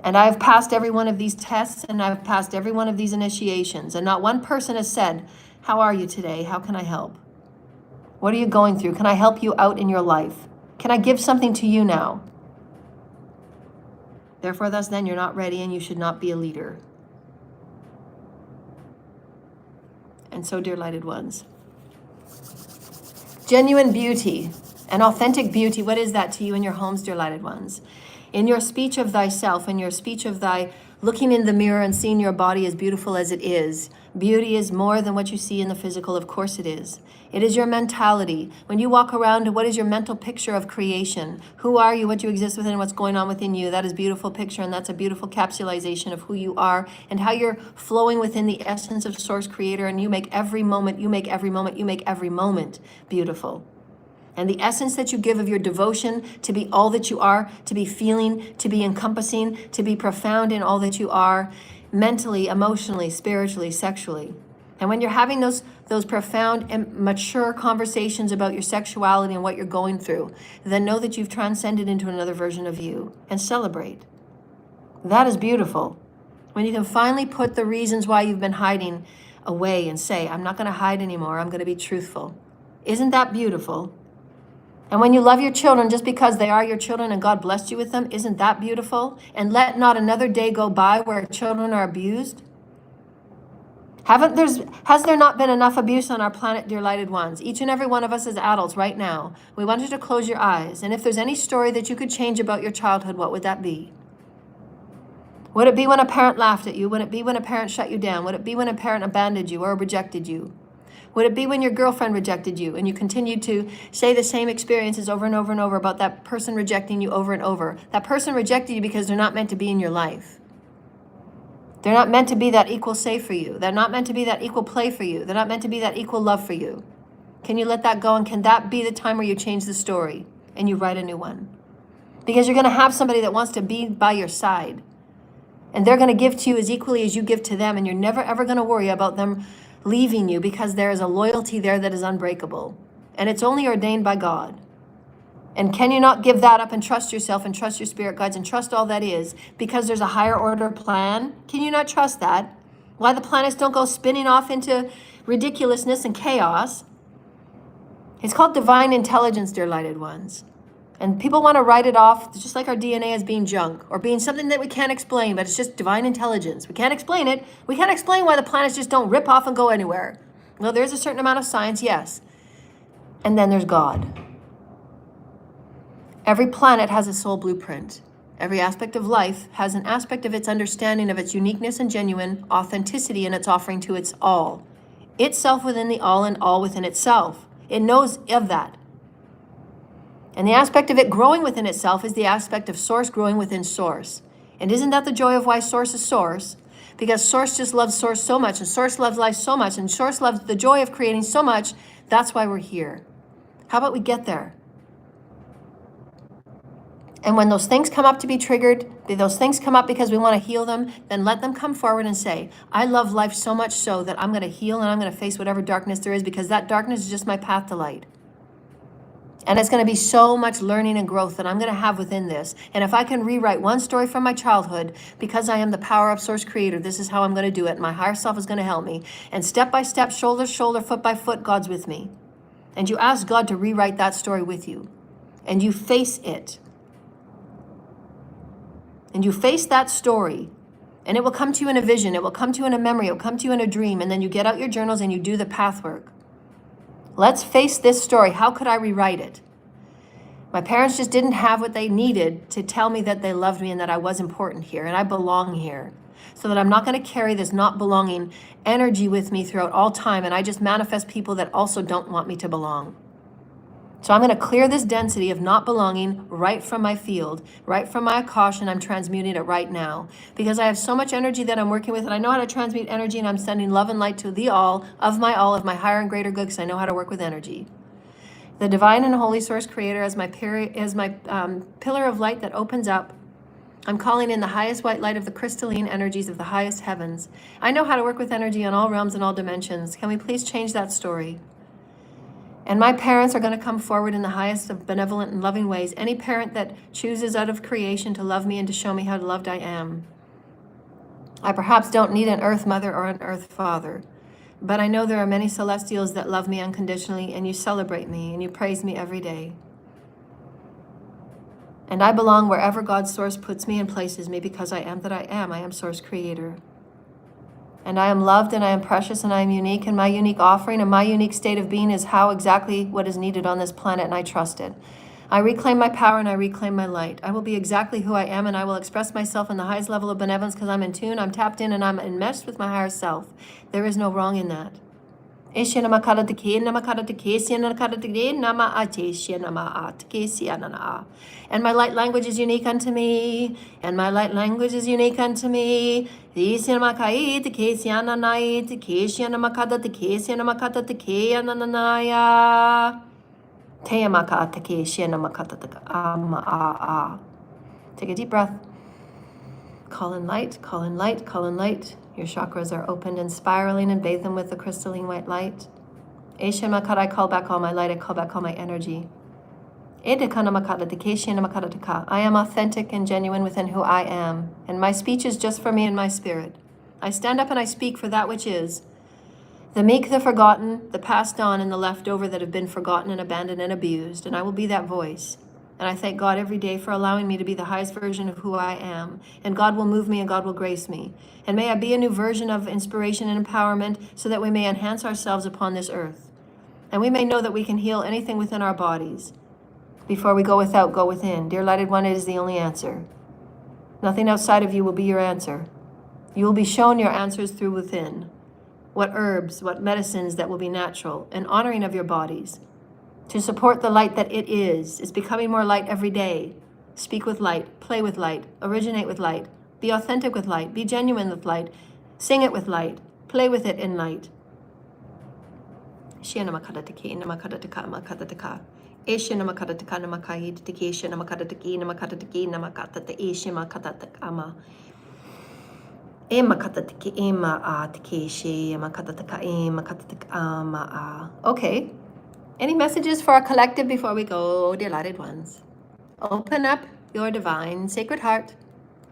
And I've passed every one of these tests, and I've passed every one of these initiations, and not one person has said, how are you today? How can I help? What are you going through? Can I help you out in your life? Can I give something to you now? Therefore, thus then, you're not ready and you should not be a leader. And so, dear lighted ones, genuine beauty and authentic beauty, what is that to you in your homes, dear lighted ones? In your speech of thyself, in your speech of thy looking in the mirror and seeing your body as beautiful as it is. Beauty is more than what you see in the physical. Of course it is. It is your mentality. When you walk around, what is your mental picture of creation? Who are you, what you exist within, what's going on within you? That is a beautiful picture, and that's a beautiful capsulization of who you are and how you're flowing within the essence of Source Creator, and you make every moment, you make every moment, you make every moment beautiful. And the essence that you give of your devotion to be all that you are, to be feeling, to be encompassing, to be profound in all that you are, mentally, emotionally, spiritually, sexually. And when you're having those profound and mature conversations about your sexuality and what you're going through, then know that you've transcended into another version of you and celebrate. That is beautiful. When you can finally put the reasons why you've been hiding away and say, I'm not going to hide anymore, I'm going to be truthful. Isn't that beautiful? And when you love your children just because they are your children and God blessed you with them, isn't that beautiful? And let not another day go by where children are abused. Has there not been enough abuse on our planet, dear lighted ones? Each and every one of us as adults right now, we want you to close your eyes. And if there's any story that you could change about your childhood, what would that be? Would it be when a parent laughed at you? Would it be when a parent shut you down? Would it be when a parent abandoned you or rejected you? Would it be when your girlfriend rejected you and you continued to say the same experiences over and over and over about that person rejecting you over and over? That person rejected you because they're not meant to be in your life. They're not meant to be that equal safe for you. They're not meant to be that equal play for you. They're not meant to be that equal love for you. Can you let that go? And can that be the time where you change the story and you write a new one? Because you're going to have somebody that wants to be by your side. And they're going to give to you as equally as you give to them. And you're never, ever going to worry about them leaving you, because there is a loyalty there that is unbreakable. And it's only ordained by God. And can you not give that up and trust yourself and trust your spirit guides and trust all that is, because there's a higher order plan? Can you not trust that? Why the planets don't go spinning off into ridiculousness and chaos? It's called divine intelligence, dear lighted ones. And people want to write it off just like our DNA as being junk or being something that we can't explain, but it's just divine intelligence. We can't explain it. We can't explain why the planets just don't rip off and go anywhere. Well, there's a certain amount of science, yes. And then there's God. Every planet has a soul blueprint. Every aspect of life has an aspect of its understanding of its uniqueness and genuine authenticity in its offering to its all. Itself within the all and all within itself. It knows of that. And the aspect of it growing within itself is the aspect of Source growing within Source. And isn't that the joy of why Source is Source? Because Source just loves Source so much, and Source loves life so much, and Source loves the joy of creating so much. That's why we're here. How about we get there? And when those things come up to be triggered, those things come up because we want to heal them, then let them come forward and say, I love life so much so that I'm going to heal and I'm going to face whatever darkness there is, because that darkness is just my path to light. And it's going to be so much learning and growth that I'm going to have within this. And if I can rewrite one story from my childhood, because I am the power of Source Creator, this is how I'm going to do it. My higher self is going to help me. And step by step, shoulder to shoulder, foot by foot, God's with me. And you ask God to rewrite that story with you. And you face it. And you face that story. And it will come to you in a vision. It will come to you in a memory. It will come to you in a dream. And then you get out your journals and you do the path work. Let's face this story. How could I rewrite it? My parents just didn't have what they needed to tell me that they loved me and that I was important here and I belong here. So that I'm not going to carry this not belonging energy with me throughout all time, and I just manifest people that also don't want me to belong. So I'm going to clear this density of not belonging right from my field, right from my Akash, and I'm transmuting it right now. Because I have so much energy that I'm working with, and I know how to transmute energy, and I'm sending love and light to the all, of my higher and greater good, because I know how to work with energy. The divine and holy Source Creator as my pillar of light that opens up. I'm calling in the highest white light of the crystalline energies of the highest heavens. I know how to work with energy in all realms and all dimensions. Can we please change that story? And my parents are going to come forward in the highest of benevolent and loving ways. Any parent that chooses out of creation to love me and to show me how loved I am. I perhaps don't need an earth mother or an earth father, but I know there are many celestials that love me unconditionally, and you celebrate me and you praise me every day. And I belong wherever God's source puts me and places me, because I am that I am. I am source creator. And I am loved, and I am precious, and I am unique, and my unique offering and my unique state of being is how exactly what is needed on this planet, and I trust it. I reclaim my power and I reclaim my light. I will be exactly who I am, and I will express myself in the highest level of benevolence, because I'm in tune, I'm tapped in, and I'm enmeshed with my higher self. There is no wrong in that. And my light language is unique unto me. And my light language is unique unto me. Take a deep breath. Call in light, call in light, call in light. Your chakras are opened and spiraling, and bathe them with the crystalline white light. I call back all my light, I call back all my energy. I am authentic and genuine within who I am, and my speech is just for me and my spirit. I stand up and I speak for that which is. The meek, the forgotten, the passed on, and the leftover that have been forgotten and abandoned and abused, and I will be that voice. And I thank God every day for allowing me to be the highest version of who I am. And God will move me and God will grace me. And may I be a new version of inspiration and empowerment, so that we may enhance ourselves upon this earth. And we may know that we can heal anything within our bodies. Before we go without, go within. Dear Lighted One, it is the only answer. Nothing outside of you will be your answer. You will be shown your answers through within. What herbs, what medicines that will be natural, and honoring of your bodies. To support the light that it is becoming more light every day. Speak with light, play with light, originate with light, be authentic with light, be genuine with light, sing it with light, play with it in light. Okay. Any messages for our collective before we go, dear Lighted Ones? Open up your divine sacred heart.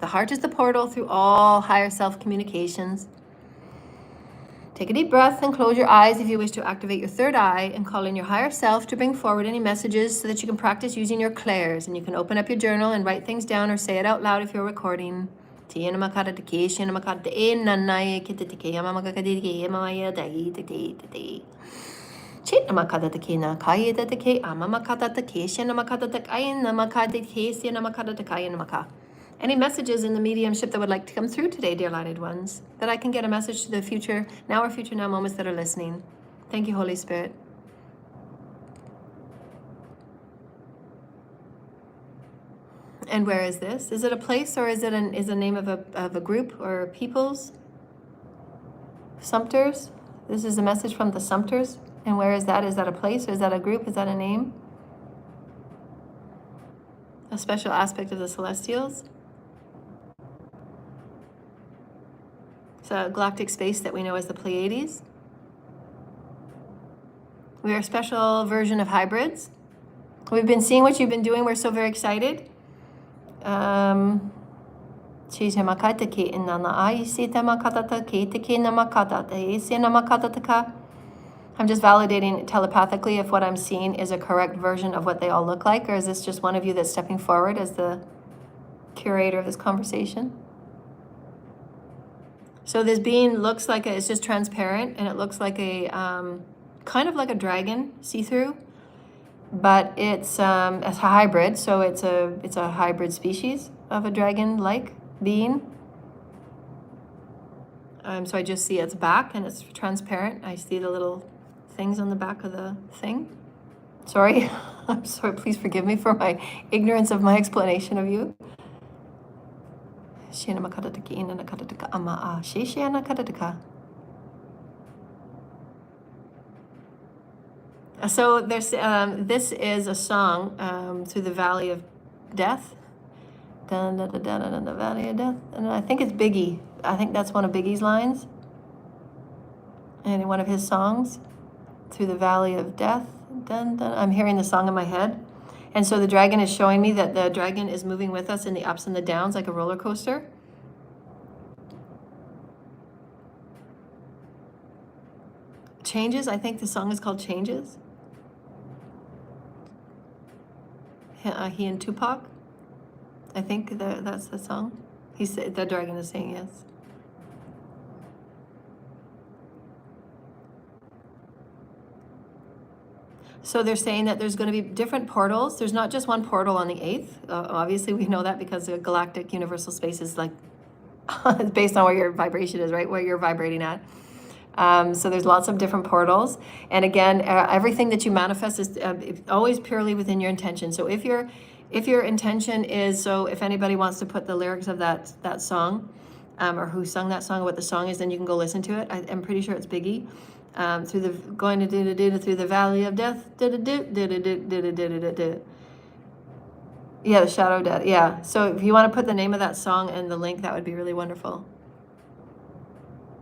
The heart is the portal through all higher self communications. Take a deep breath and close your eyes if you wish to activate your third eye and call in your higher self to bring forward any messages, so that you can practice using your clairs. And you can open up your journal and write things down, or say it out loud if you're recording. Any messages in the mediumship that would like to come through today, dear Lighted Ones, that I can get a message to the future now or future now moments that are listening. Thank you, Holy Spirit. And where is this? Is it a place, or is it a name of a group or peoples? Sumpters? This is a message from the Sumpters. And where is that? Is that a place, or is that a group? Is that a name? A special aspect of the Celestials? It's a galactic space that we know as the Pleiades. We are a special version of hybrids. We've been seeing what you've been doing. We're so very excited. I'm just validating telepathically if what I'm seeing is a correct version of what they all look like, or is this just one of you that's stepping forward as the curator of this conversation? So this being looks like it's just transparent, and it looks like a kind of like a dragon, see-through, but it's a hybrid. So it's a hybrid species of a dragon-like being. So I just see its back, and it's transparent. I see the little things on the back of the thing. Sorry, I'm sorry, please forgive me for my ignorance of my explanation of you. So there's this is a song through the Valley of Death. Dun, dun, dun, dun, dun, the Valley of Death. And I think it's Biggie. I think that's one of Biggie's lines. And one of his songs, through the Valley of Death. Dun, dun. I'm hearing the song in my head. And so the dragon is showing me that the dragon is moving with us in the ups and the downs like a roller coaster. Changes, I think the song is called Changes. He and Tupac. I think that's the song. The dragon is saying yes. So they're saying that there's going to be different portals. There's not just one portal on the 8th. Obviously, we know that because the galactic universal space is like it's based on where your vibration is, right? Where you're vibrating at. So there's lots of different portals. And again, everything that you manifest is always purely within your intention. So if your intention is, so if anybody wants to put the lyrics of that song, or who sung that song, what the song is, then you can go listen to it. I'm pretty sure it's Biggie. Through the valley of death. Yeah, the shadow of death. Yeah. So if you want to put the name of that song and the link, that would be really wonderful.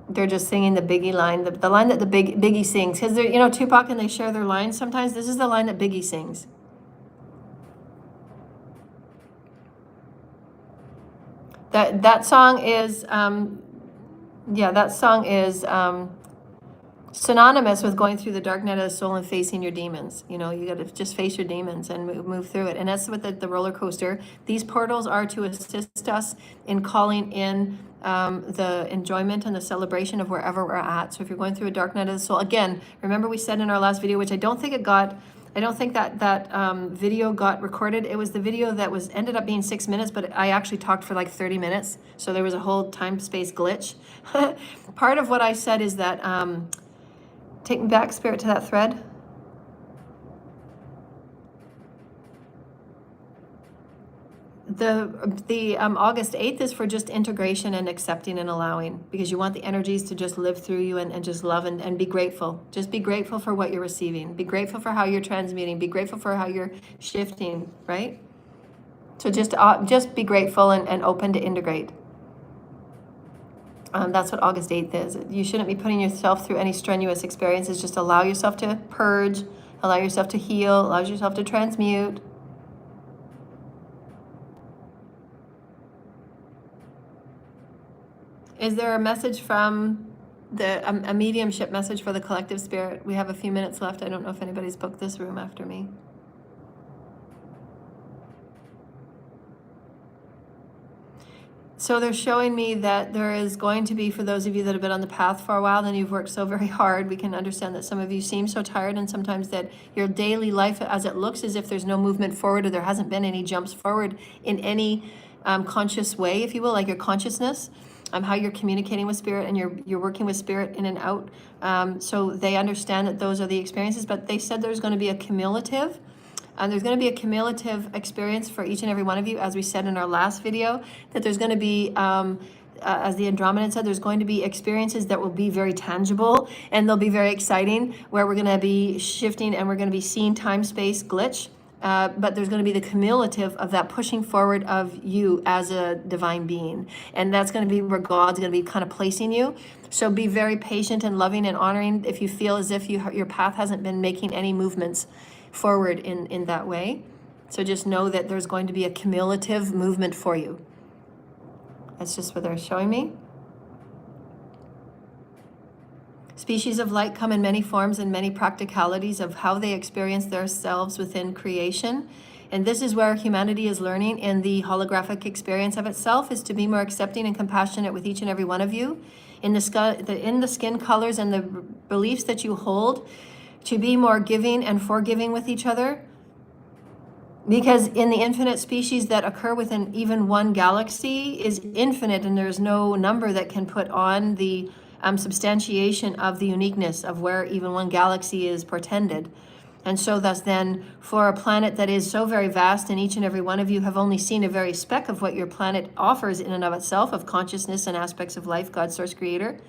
They're just singing the Biggie line, the line that the Biggie sings, because they're, you know, Tupac and they share their lines sometimes. This is the line that Biggie sings. That song is synonymous with going through the dark night of the soul and facing your demons. You know, you got to just face your demons and move through it. And that's with the roller coaster. These portals are to assist us in calling in the enjoyment and the celebration of wherever we're at. So if you're going through a dark night of the soul, again, remember we said in our last video, which I don't think that video got recorded. It was the video that ended up being 6 minutes, but I actually talked for like 30 minutes. So there was a whole time-space glitch. Part of what I said is that, take me back, Spirit, to that thread. The August 8th is for just integration and accepting and allowing, because you want the energies to just live through you and just love and be grateful. Just be grateful for what you're receiving. Be grateful for how you're transmuting. Be grateful for how you're shifting, right? So just be grateful and open to integrate. That's what August 8th is. You shouldn't be putting yourself through any strenuous experiences. Just allow yourself to purge, allow yourself to heal, allow yourself to transmute. Is there a message from a mediumship message for the collective spirit? We have a few minutes left. I don't know if anybody's booked this room after me. So they're showing me that there is going to be, for those of you that have been on the path for a while and you've worked so very hard, we can understand that some of you seem so tired, and sometimes that your daily life, as it looks as if there's no movement forward or there hasn't been any jumps forward in any conscious way, if you will, like your consciousness, how you're communicating with spirit and you're working with spirit in and out. So they understand that those are the experiences, but they said there's going to be a cumulative. There's going to be a cumulative experience for each and every one of you, as we said in our last video, that there's going to be, as the Andromedan said, there's going to be experiences that will be very tangible and they'll be very exciting, where we're going to be shifting and we're going to be seeing time-space glitch. But there's going to be the cumulative of that pushing forward of you as a divine being. And that's going to be where God's going to be kind of placing you. So be very patient and loving and honoring if you feel as if your path hasn't been making any movements forward in that way. So just know that there's going to be a cumulative movement for you. That's just what they're showing me. Species of light come in many forms and many practicalities of how they experience themselves within creation. And this is where humanity is learning in the holographic experience of itself, is to be more accepting and compassionate with each and every one of you in the skin colors and the beliefs that you hold, to be more giving and forgiving with each other. Because in the infinite species that occur within even one galaxy is infinite, and there's no number that can put on the substantiation of the uniqueness of where even one galaxy is portended. And so thus then, for a planet that is so very vast, and each and every one of you have only seen a very speck of what your planet offers in and of itself, of consciousness and aspects of life, God, Source, Creator,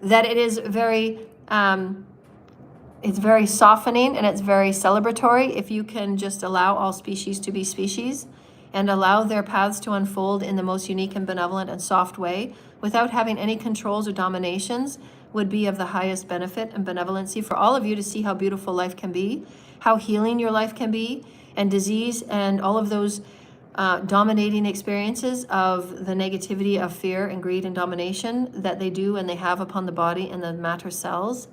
that it is very... it's very softening and it's very celebratory if you can just allow all species to be species and allow their paths to unfold in the most unique and benevolent and soft way without having any controls or dominations, would be of the highest benefit and benevolency for all of you to see how beautiful life can be, how healing your life can be, and disease and all of those dominating experiences of the negativity of fear and greed and domination that they do and they have upon the body and the matter cells.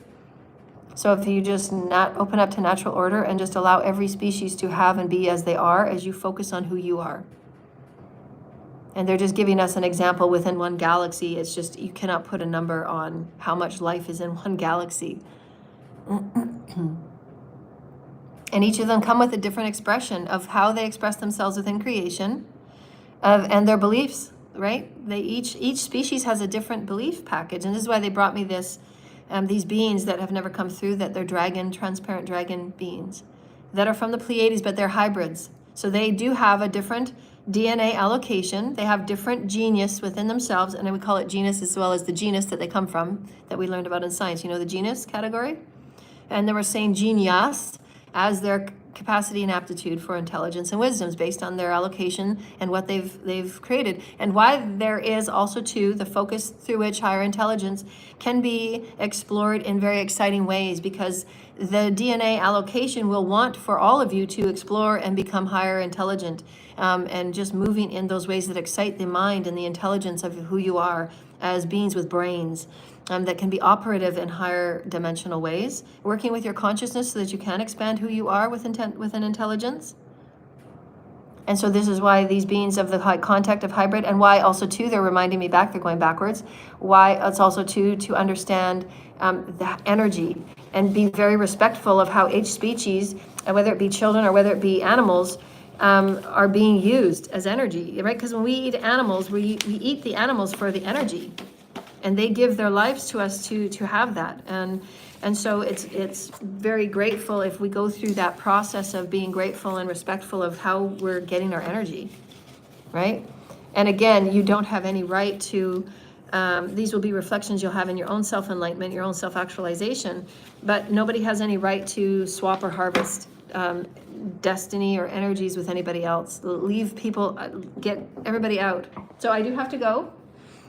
So if you just not open up to natural order and just allow every species to have and be as they are, as you focus on who you are. And they're just giving us an example within one galaxy. It's just, you cannot put a number on how much life is in one galaxy. And each of them come with a different expression of how they express themselves within creation, and their beliefs, right? Each species has a different belief package. And this is why they brought me these beings that have never come through, that they're transparent dragon beings that are from the Pleiades, but they're hybrids. So they do have a different DNA allocation. They have different genius within themselves, and then we call it genus as well as the genus that they come from, that we learned about in science. You know, the genus category? And then we're saying genius as their capacity and aptitude for intelligence and wisdoms based on their allocation and what they've created. And why there is also too the focus through which higher intelligence can be explored in very exciting ways, because the DNA allocation will want for all of you to explore and become higher intelligent, and just moving in those ways that excite the mind and the intelligence of who you are as beings with brains, that can be operative in higher dimensional ways, working with your consciousness so that you can expand who you are with intelligence. And so this is why these beings of the high contact of hybrid, and why also too, they're reminding me back, they're going backwards, why it's also too to understand the energy and be very respectful of how each species, whether it be children or whether it be animals, are being used as energy, right? Because when we eat animals, we eat the animals for the energy, and they give their lives to us to have that. And so it's very grateful if we go through that process of being grateful and respectful of how we're getting our energy, right? And again, you don't have any right to, these will be reflections you'll have in your own self-enlightenment, your own self-actualization, but nobody has any right to swap or harvest destiny or energies with anybody else. Leave people, get everybody out. So I do have to go.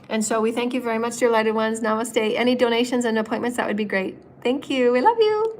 And so we thank you very much, dear lighted ones. Namaste. Any donations and appointments, that would be great. Thank you. We love you.